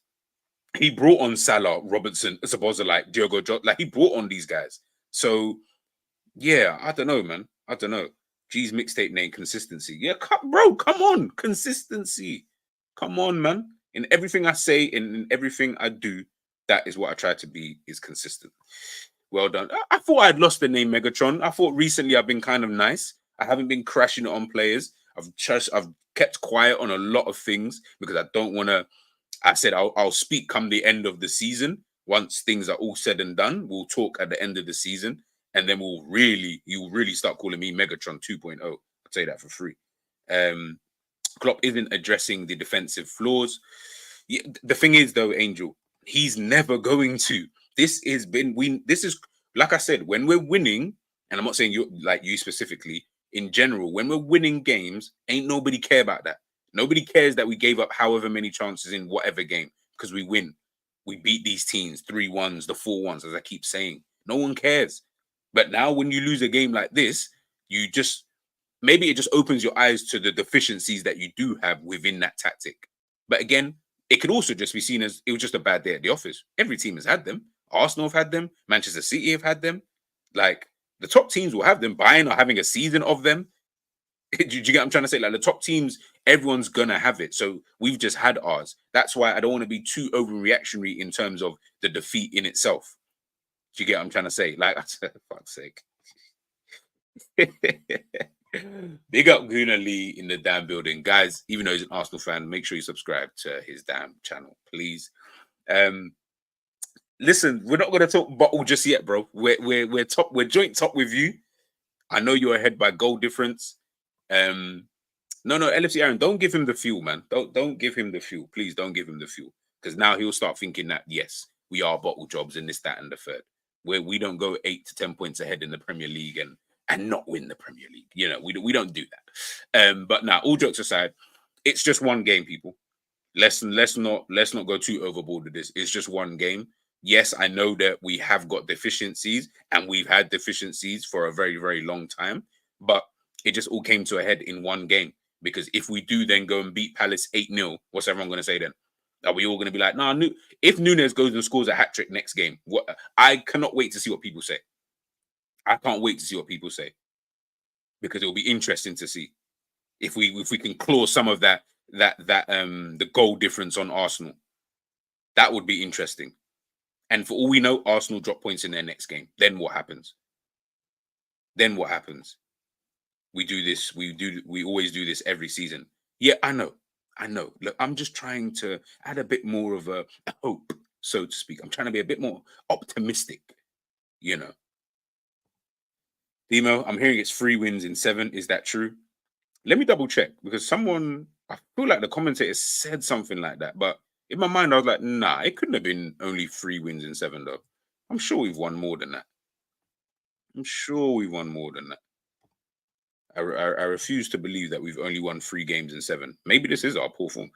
He brought on Salah, Robertson, supposed to like Diogo Jota, like he brought on these guys. So yeah, I don't know, man. I don't know. G's mixtape name, consistency. Yeah, bro, come on, consistency. Come on, man. In everything I say, in everything I do, that is what I try to be, is consistent. Well done. I thought I'd lost the name Megatron. I thought recently I've been kind of nice. I haven't been crashing it on players. I've kept quiet on a lot of things because I don't want to. I said I'll speak come the end of the season. Once things are all said and done, we'll talk at the end of the season, and then you'll really start calling me Megatron 2.0. I'll tell you that for free. Klopp isn't addressing the defensive flaws. Yeah, the thing is, though, Angel, he's never going to. This is like I said, when we're winning, and I'm not saying you specifically, in general, when we're winning games, ain't nobody care about that. Nobody cares that we gave up however many chances in whatever game because we win. We beat these teams 3-1s, the 4-1s, as I keep saying. No one cares. But now when you lose a game like this, you just maybe it just opens your eyes to the deficiencies that you do have within that tactic. But again, it could also just be seen as it was just a bad day at the office. Every team has had them. Arsenal have had them. Manchester City have had them. Like the top teams will have them. Bayern are having a season of them. Do you get what I'm trying to say? Like the top teams, everyone's gonna have it. So we've just had ours. That's why I don't want to be too overreactionary in terms of the defeat in itself. Do you get what I'm trying to say? Like, for fuck's sake. Big up Guna Lee in the damn building. Guys, even though he's an Arsenal fan, make sure you subscribe to his damn channel, please. Listen, we're not gonna talk bottle just yet, bro. We're top, we're joint top with you. I know you're ahead by goal difference. No, LFC Aaron, don't give him the fuel, man. Don't give him the fuel. Please don't give him the fuel. Because now he'll start thinking that yes, we are bottle jobs and this, that, and the third. Where we don't go 8 to 10 points ahead in the Premier League and not win the Premier League. You know, we don't do that. But now, all jokes aside, it's just one game, people. Let's not go too overboard with this. It's just one game. Yes, I know that we have got deficiencies and we've had deficiencies for a very, very long time, but it just all came to a head in one game. Because if we do then go and beat Palace 8-0, what's everyone going to say then? Are we all going to be like, nah, if Nunes goes and scores a hat-trick next game, I cannot wait to see what people say. I can't wait to see what people say. Because it'll be interesting to see if we can claw some of that the goal difference on Arsenal. That would be interesting. And for all we know, Arsenal drop points in their next game. Then what happens? We do this. We always do this every season. Yeah, I know. Look, I'm just trying to add a bit more of a hope, so to speak. I'm trying to be a bit more optimistic, you know. Demo, I'm hearing it's 3 wins in 7. Is that true? Let me double check because I feel like the commentator said something like that, but in my mind, I was like, nah, it couldn't have been only 3 wins in 7, though. I'm sure we've won more than that. I refuse to believe that we've only won 3 games in 7. Maybe this is our poor form.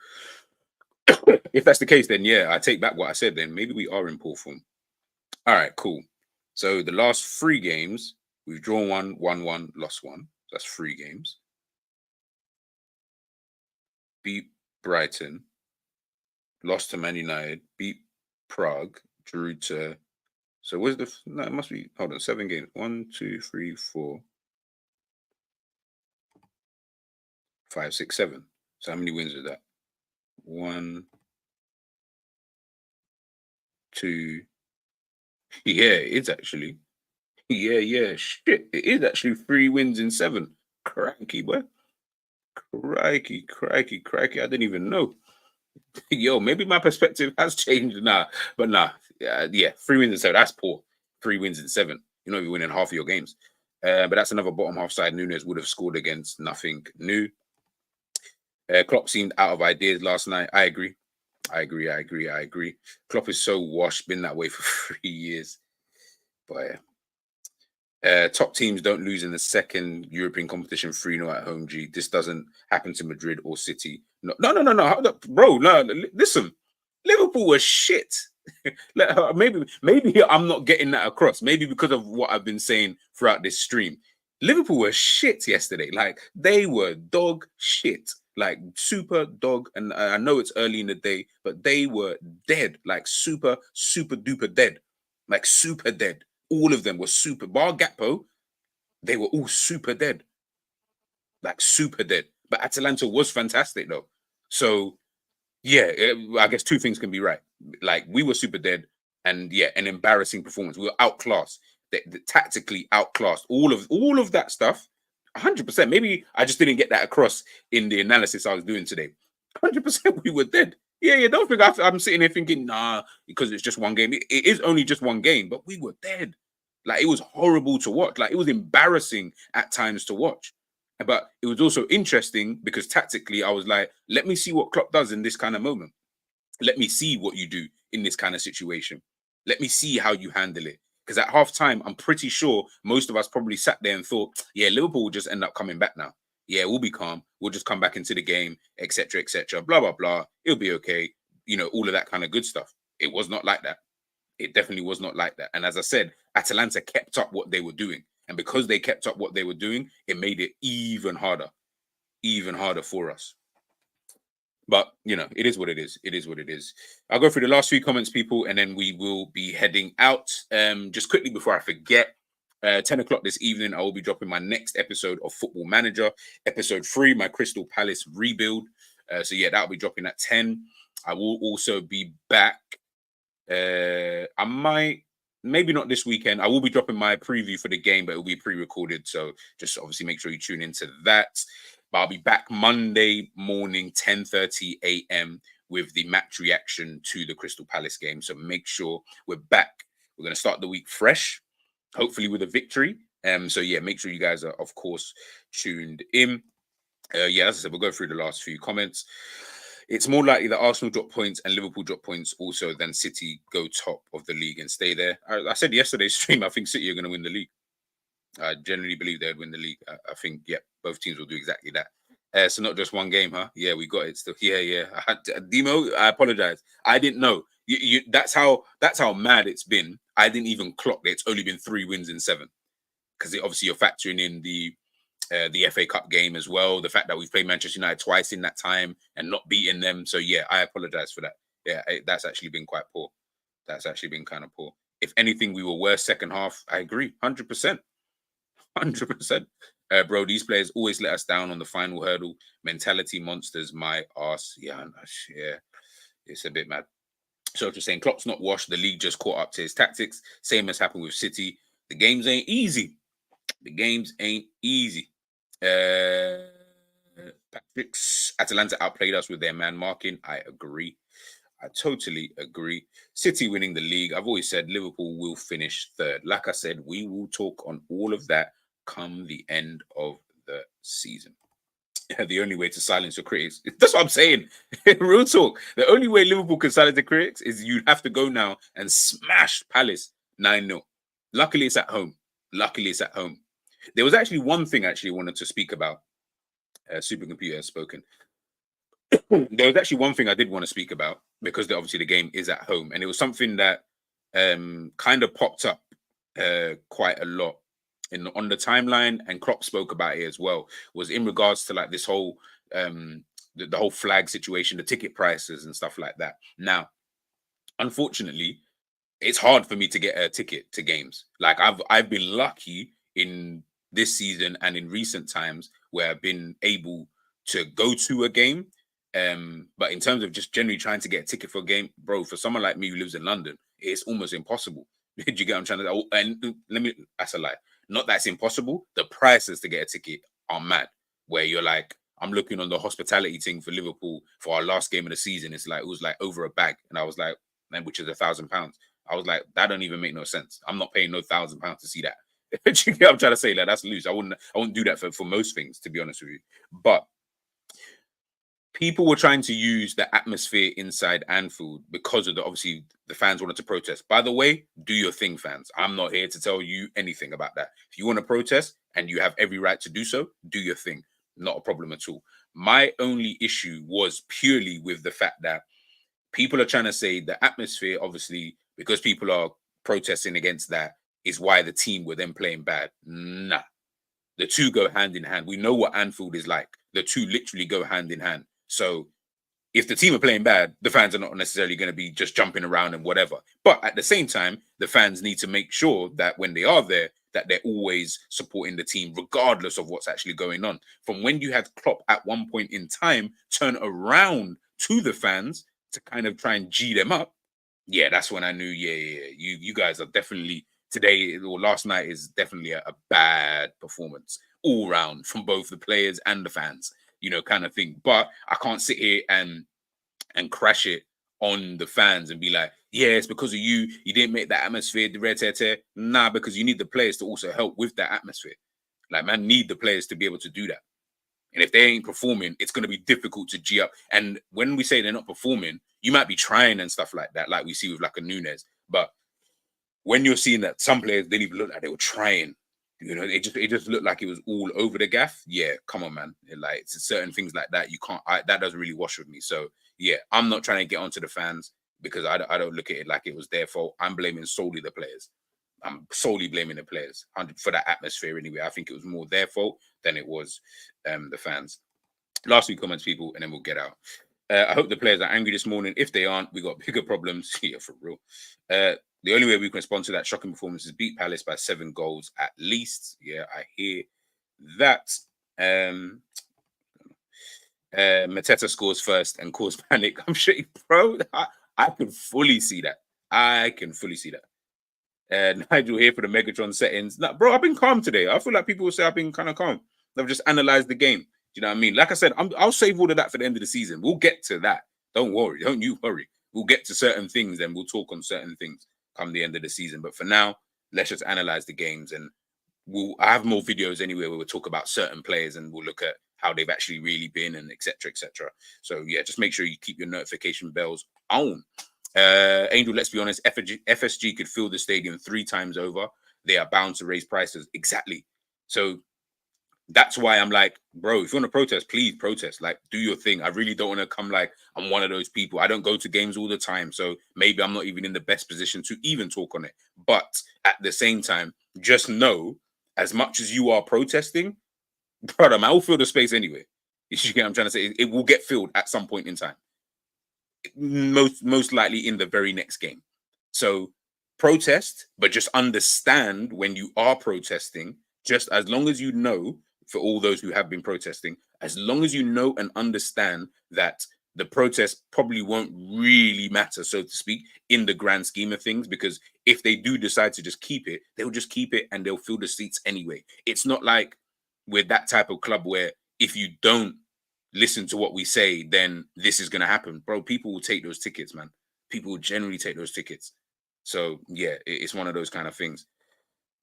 If that's the case, then yeah, I take back what I said. Then maybe we are in poor form. All right, cool. So the last 3 games, we've drawn 1, won 1, lost 1. That's 3 games. Beat Brighton, lost to Man United, beat Prague, drew to. So where's the? No, it must be. Hold on, 7 games. 1, 2, 3, 4. 5, 6, 7. So how many wins is that? 1, 2. Yeah, it is actually. Yeah. Shit, it is actually 3 wins in 7. Crikey, boy. Crikey. I didn't even know. Yo, maybe my perspective has changed now. But nah. Yeah, 3 wins in 7. That's poor. 3 wins in 7. You're not even winning half of your games. But that's another bottom half side Nunes would have scored against. Nothing new. Klopp seemed out of ideas last night. I agree. Klopp is so washed, been that way for 3 years. But top teams don't lose in the second European competition 3-0 at home, G. This doesn't happen to Madrid or City. No. Hold up, bro, no, listen. Liverpool was shit. Maybe I'm not getting that across. Maybe because of what I've been saying throughout this stream. Liverpool were shit yesterday. Like, they were dog shit. Like, super dog. And I know it's early in the day, but they were dead. Like, super duper dead. Like, super dead. All of them were super. Bar Gakpo, they were all super dead. Like, super dead. But Atalanta was fantastic, though. So, yeah, I guess 2 things can be right. Like, we were super dead. And, yeah, an embarrassing performance. We were outclassed. Tactically outclassed. All of that stuff. 100%. Maybe I just didn't get that across in the analysis I was doing today. 100% we were dead. Yeah. Don't think I'm sitting here thinking, nah, because it's just one game. It is only just one game, but we were dead. Like, it was horrible to watch. Like, it was embarrassing at times to watch. But it was also interesting because tactically, I was like, let me see what Klopp does in this kind of moment. Let me see what you do in this kind of situation. Let me see how you handle it. Because at half time, I'm pretty sure most of us probably sat there and thought, yeah, Liverpool will just end up coming back now. Yeah, we'll be calm. We'll just come back into the game, etc., blah, blah, blah. It'll be okay. You know, all of that kind of good stuff. It was not like that. It definitely was not like that. And as I said, Atalanta kept up what they were doing. And because they kept up what they were doing, it made it even harder for us. But you know, it is what it is. It is what it is. I'll go through the last few comments, people, and then we will be heading out. Just quickly before I forget, 10 o'clock this evening, I will be dropping my next episode of Football Manager, episode 3, my Crystal Palace rebuild. So yeah, that'll be dropping at 10. I will also be back. I might, maybe not this weekend. I will be dropping my preview for the game, but it will be pre-recorded. So just obviously make sure you tune into that. But I'll be back Monday morning, 10:30 a.m. with the match reaction to the Crystal Palace game. So make sure we're back. We're going to start the week fresh, hopefully with a victory. So yeah, make sure you guys are, of course, tuned in. Yeah, as I said, we'll go through the last few comments. It's more likely that Arsenal drop points and Liverpool drop points also than City go top of the league and stay there. I said yesterday's stream, I think City are going to win the league. I generally believe they'd win the league. I think, yeah, both teams will do exactly that. So not just one game, huh? Yeah, we got it still. Yeah. Demo, I apologize. I didn't know. That's how mad it's been. I didn't even clock that it's only been 3 wins in 7. Because obviously you're factoring in the FA Cup game as well. The fact that we've played Manchester United twice in that time and not beating them. So yeah, I apologize for that. Yeah, that's actually been quite poor. That's actually been kind of poor. If anything, we were worse second half. I agree, 100%. 100%. Bro, these players always let us down on the final hurdle. Mentality monsters, my ass. Yeah, it's a bit mad. So just saying, Klopp's not washed. The league just caught up to his tactics. Same as happened with City. The games ain't easy. The games ain't easy. Patrick's Atalanta outplayed us with their man marking. I agree. I totally agree. City winning the league. I've always said Liverpool will finish 3rd. Like I said, we will talk on all of that come the end of the season. The only way to silence your critics. That's what I'm saying. Real talk. The only way Liverpool can silence the critics is you have to go now and smash Palace 9-0. Luckily, it's at home. There was actually one thing I wanted to speak about. Supercomputer has spoken. There was actually one thing I did want to speak about because obviously the game is at home, and it was something that kind of popped up quite a lot on the timeline, and Klopp spoke about it as well. Was in regards to like this whole the whole flag situation, the ticket prices and stuff like that. Now, unfortunately, it's hard for me to get a ticket to games. Like I've been lucky in this season and in recent times where I've been able to go to a game. But in terms of just generally trying to get a ticket for a game, bro, for someone like me who lives in London, it's almost impossible. Did you get what I'm trying to? And that's a lie. Not that it's impossible. The prices to get a ticket are mad. Where you're like, I'm looking on the hospitality thing for Liverpool for our last game of the season. It was like over a bag, and I was like, man, which is £1,000. I was like, that don't even make no sense. I'm not paying no £1,000 to see that. Do you get what I'm trying to say? Like, that's loose. I wouldn't do that for most things, to be honest with you. But people were trying to use the atmosphere inside Anfield because of obviously the fans wanted to protest. By the way, do your thing, fans. I'm not here to tell you anything about that. If you want to protest and you have every right to do so, do your thing. Not a problem at all. My only issue was purely with the fact that people are trying to say the atmosphere, obviously, because people are protesting against that, is why the team were then playing bad. Nah. The two go hand in hand. We know what Anfield is like. The two literally go hand in hand. So if the team are playing bad, the fans are not necessarily going to be just jumping around and whatever. But at the same time, the fans need to make sure that when they are there, that they're always supporting the team, regardless of what's actually going on. From when you had Klopp at one point in time turn around to the fans to kind of try and G them up, yeah, that's when I knew, you guys are definitely, today or last night is definitely a bad performance all round from both the players and the fans, kind of thing. But I can't sit here and crash it on the fans and be like, yeah, it's because of you didn't make that atmosphere, the red tear. Nah, because you need the players to also help with that atmosphere. Like, man, need the players to be able to do that. And if they ain't performing, it's going to be difficult to G up. And when we say they're not performing, you might be trying and stuff like that, like we see with like a Nunes. But when you're seeing that some players didn't even look like they were trying, you know, it just looked like it was all over the gaff. Yeah, come on, man. Like, it's certain things like that, you can't. That doesn't really wash with me. So yeah, I'm not trying to get onto the fans because I don't look at it like it was their fault. I'm blaming solely the players. I'm solely blaming the players for that atmosphere anyway. I think it was more their fault than it was the fans. Last week comments, people, and then we'll get out. I hope the players are angry this morning. If they aren't, we got bigger problems. Yeah, for real. The only way we can respond to that shocking performance is beat Palace by 7 goals at least. Yeah, I hear that. Mateta scores first and cause panic. I'm sure, bro. I can fully see that. I can fully see that. Nigel here for the Megatron settings. Nah, bro, I've been calm today. I feel like people will say I've been kind of calm. I've just analyzed the game. Do you know what I mean? Like I said, I'll save all of that for the end of the season. We'll get to that. Don't worry. Don't you worry. We'll get to certain things and we'll talk on certain things come the end of the season. But for now, let's just analyze the games, and I have more videos anyway where we'll talk about certain players and we'll look at how they've actually really been and etc. etc. So yeah, just make sure you keep your notification bells on. Angel, let's be honest, FSG could fill the stadium 3 times over. They are bound to raise prices. Exactly. So that's why I'm like, bro, if you want to protest, please protest. Like, do your thing. I really don't want to come like I'm one of those people. I don't go to games all the time, so maybe I'm not even in the best position to even talk on it. But at the same time, just know, as much as you are protesting, brother, man, I will fill the space anyway. You get what I'm trying to say? It will get filled at some point in time. Most likely in the very next game. So protest, but just understand when you are protesting, just as long as you know, for all those who have been protesting, as long as you know and understand that the protest probably won't really matter, so to speak, in the grand scheme of things, because if they do decide to just keep it, they'll just keep it and they'll fill the seats anyway. It's not like we're that type of club where if you don't listen to what we say, then this is going to happen. Bro, people will take those tickets, man. People will generally take those tickets. So, yeah, it's one of those kind of things.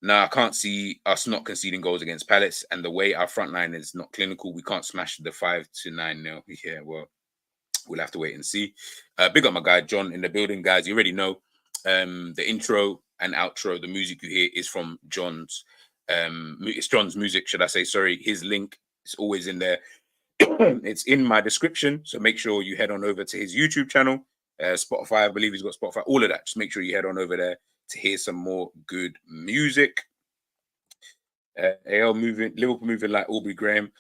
Now, I can't see us not conceding goals against Palace, and the way our front line is not clinical, we can't smash the 5-9-0. Yeah, well, we'll have to wait and see. Big up my guy, John, in the building, guys. You already know the intro and outro, the music you hear is from John's. It's John's music, should I say? Sorry, his link is always in there. It's in my description, so make sure you head on over to his YouTube channel, Spotify. I believe he's got Spotify. All of that. Just make sure you head on over there to hear some more good music. AL moving, Liverpool moving like Aubrey Graham.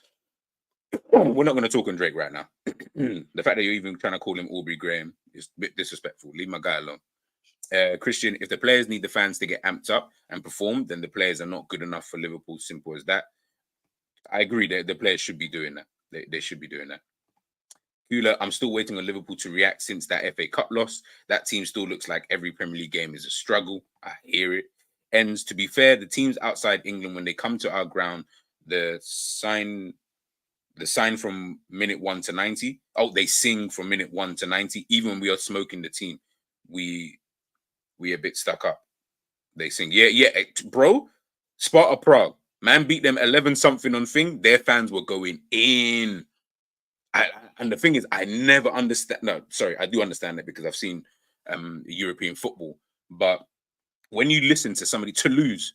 We're not going to talk on Drake right now. The fact that you're even trying to call him Aubrey Graham is a bit disrespectful. Leave my guy alone. Christian, if the players need the fans to get amped up and perform, then the players are not good enough for Liverpool. Simple as that. I agree that the players should be doing that. They should be doing that. Hula, I'm still waiting on Liverpool to react since that FA Cup loss. That team still looks like every Premier League game is a struggle. I hear it. Ends, to be fair, the teams outside England, when they come to our ground, the sign from minute 1 to 90. Oh, they sing from minute 1 to 90. Even when we are smoking the team, we a bit stuck up. They sing. Yeah, bro. Sparta Prague. Man beat them 11 something on thing. Their fans were going in. And the thing is, I never understand. No, sorry, I do understand it because I've seen European football. But when you listen to somebody, Toulouse,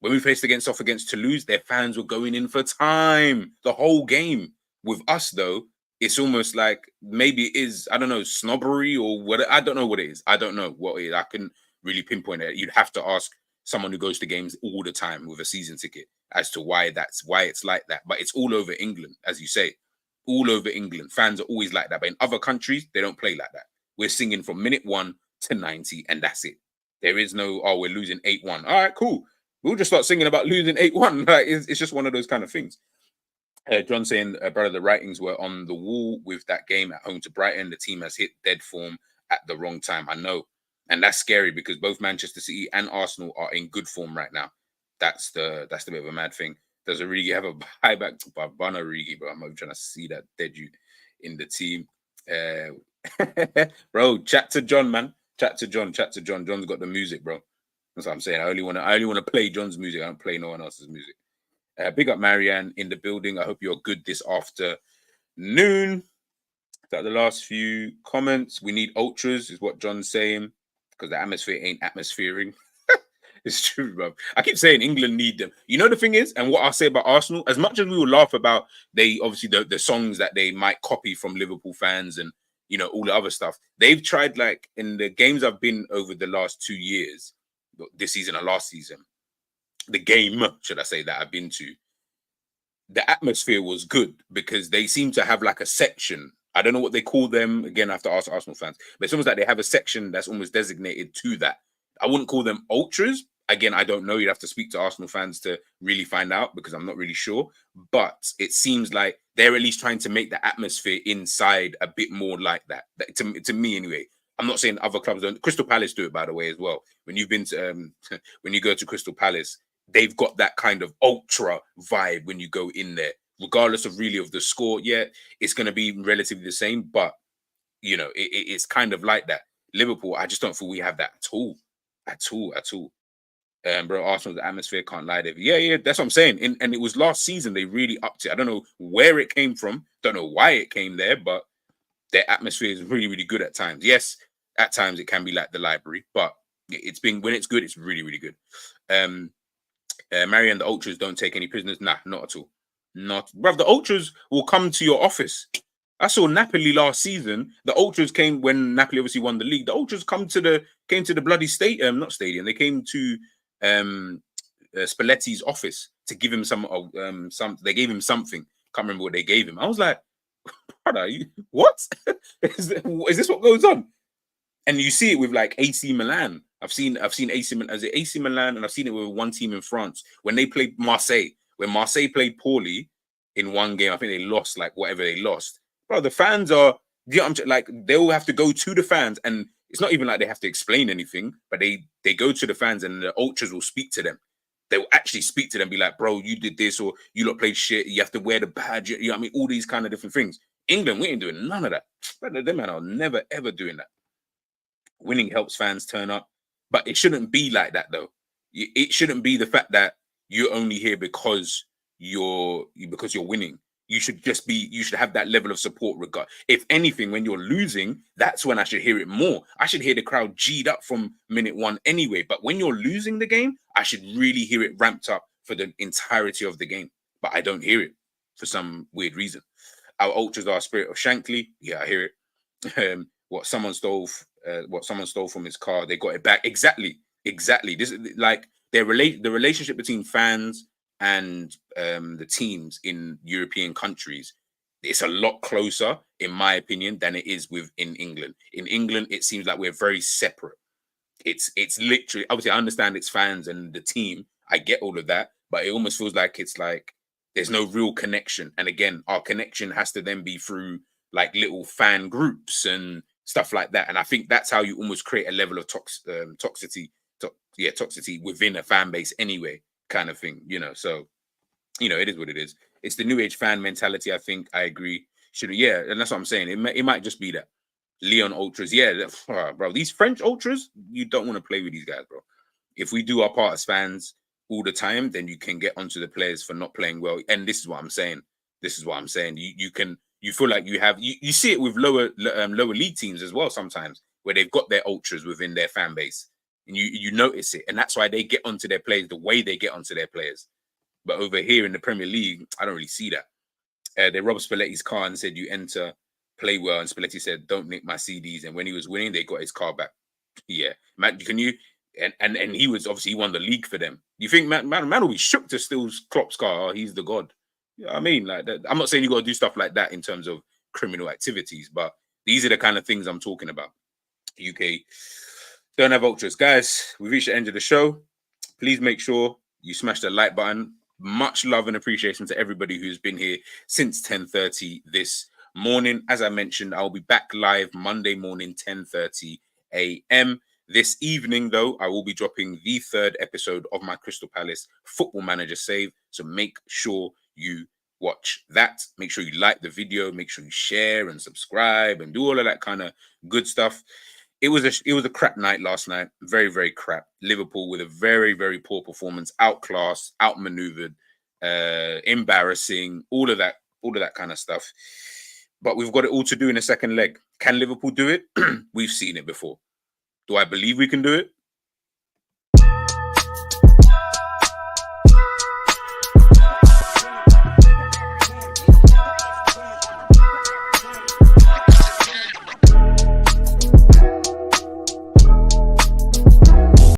when we faced off against Toulouse, their fans were going in for time the whole game. With us, though, it's almost like maybe it is, I don't know, snobbery or what. I don't know what it is. I don't know what it is. I couldn't really pinpoint it. You'd have to ask someone who goes to games all the time with a season ticket as to why it's like that. But it's all over England, as you say. All over England. Fans are always like that. But in other countries, they don't play like that. We're singing from minute 1 to 90, and that's it. There is no, oh, we're losing 8-1. All right, cool. We'll just start singing about losing 8-1. Like, it's just one of those kind of things. John saying, brother, the writings were on the wall with that game at home to Brighton. The team has hit dead form at the wrong time. I know. And that's scary because both Manchester City and Arsenal are in good form right now. That's the bit of a mad thing. Does Origi have a buyback to Barbana Origi, bro? I'm not trying to see that dead dude in the team. Bro, chat to John, man. Chat to John. John's got the music, bro. That's what I'm saying. I only want to play John's music. I don't play no one else's music. Big up Marianne in the building. I hope you're good this afternoon. That the last few comments. We need ultras, is what John's saying, because the atmosphere ain't atmosphering. It's true, bro. I keep saying England need them. You know the thing is, and what I'll say about Arsenal, as much as we will laugh about they obviously the songs that they might copy from Liverpool fans and all the other stuff, they've tried, like, in the games I've been over the last 2 years, this season and last season, the game, should I say, that I've been to, the atmosphere was good because they seem to have like a section. I don't know what they call them. Again, I have to ask Arsenal fans. But it's almost like they have a section that's almost designated to that. I wouldn't call them ultras. Again, I don't know. You'd have to speak to Arsenal fans to really find out because I'm not really sure. But it seems like they're at least trying to make the atmosphere inside a bit more like that. To me, anyway. I'm not saying other clubs don't. Crystal Palace do it, by the way, as well. When you've been to, when you go to Crystal Palace, they've got that kind of ultra vibe when you go in there, regardless of really of the score. Yeah, it's going to be relatively the same, but it's kind of like that. Liverpool, I just don't feel we have that at all. Bro, Arsenal, the atmosphere, can't lie there. Yeah, that's what I'm saying. And it was last season they really upped it. I don't know where it came from, don't know why it came there, but their atmosphere is really, really good at times. Yes, at times it can be like the library, but it's been, when it's good, it's really, really good. Marianne, the ultras don't take any prisoners. Nah, not at all. Not, bruv. The ultras will come to your office. I saw Napoli last season. The ultras came when Napoli obviously won the league. The ultras came to the bloody not stadium. They came to Spalletti's office to give him some. They gave him something. Can't remember what they gave him. I was like, brother, what? Is this what goes on? And you see it with like AC Milan. I've seen AC Milan, and I've seen it with one team in France when they played Marseille. When Marseille played poorly in one game, I think they lost like whatever they lost. Bro, the fans are, like, they will have to go to the fans, and it's not even like they have to explain anything, but they go to the fans, and the ultras will speak to them. They will actually speak to them, be like, bro, you did this, or you lot played shit. You have to wear the badge. You know what I mean? All these kind of different things. England, we ain't doing none of that. But them man are never ever doing that. Winning helps fans turn up, but it shouldn't be like that though. It shouldn't be the fact that you're only here because you're winning. You should have that level of support. If anything, when you're losing, that's when I should hear it more. I should hear the crowd G'd up from minute one anyway. But when you're losing the game, I should really hear it ramped up for the entirety of the game. But I don't hear it for some weird reason. Our ultras are spirit of Shankly. Yeah, I hear it. What someone stole from his car, they got it back. Exactly. This is like the relationship between fans and the teams in European countries. It's a lot closer, in my opinion, than it is in England. In England, it seems like we're very separate. It's literally, obviously, I understand it's fans and the team. I get all of that, but it almost feels like it's like there's no real connection. And again, our connection has to then be through like little fan groups and stuff like that. And I think that's how you almost create a level of toxicity within a fan base anyway, kind of thing, So, it is what it is. It's the new age fan mentality. I think I agree. And that's what I'm saying. It might just be that Leon ultras. Yeah, bro. These French ultras, you don't want to play with these guys, bro. If we do our part as fans all the time, then you can get onto the players for not playing well. And this is what I'm saying. You feel like you see it with lower league teams as well sometimes, where they've got their ultras within their fan base, and you notice it, and that's why they get onto their players the way they get onto their players. But over here in the Premier League, I don't really see that. They robbed Spalletti's car and said, "You enter, play well," and Spalletti said, "Don't nick my CDs." And when he was winning, they got his car back. Yeah, man, can you? And he won the league for them. You think man will be shook to steal Klopp's car? Oh, he's the god. You know what I mean? Like that, I'm not saying you got to do stuff like that in terms of criminal activities, but these are the kind of things I'm talking about. UK don't have ultras. Guys, we've reached the end of the show. Please make sure you smash the like button. Much love and appreciation to everybody who's been here since 10:30 this morning. As I mentioned, I'll be back live Monday morning, 10:30 a.m. This evening, though, I will be dropping the third episode of my Crystal Palace Football Manager save. So make sure you watch that. Make sure you like the video. Make sure you share and subscribe and do all of that kind of good stuff. It was a crap night last night. Very, very crap. Liverpool with a very, very poor performance, outclassed, outmaneuvered. embarrassing, all of that kind of stuff. But we've got it all to do in a second leg. Can Liverpool do it? We've seen it before. Do I believe we can do it?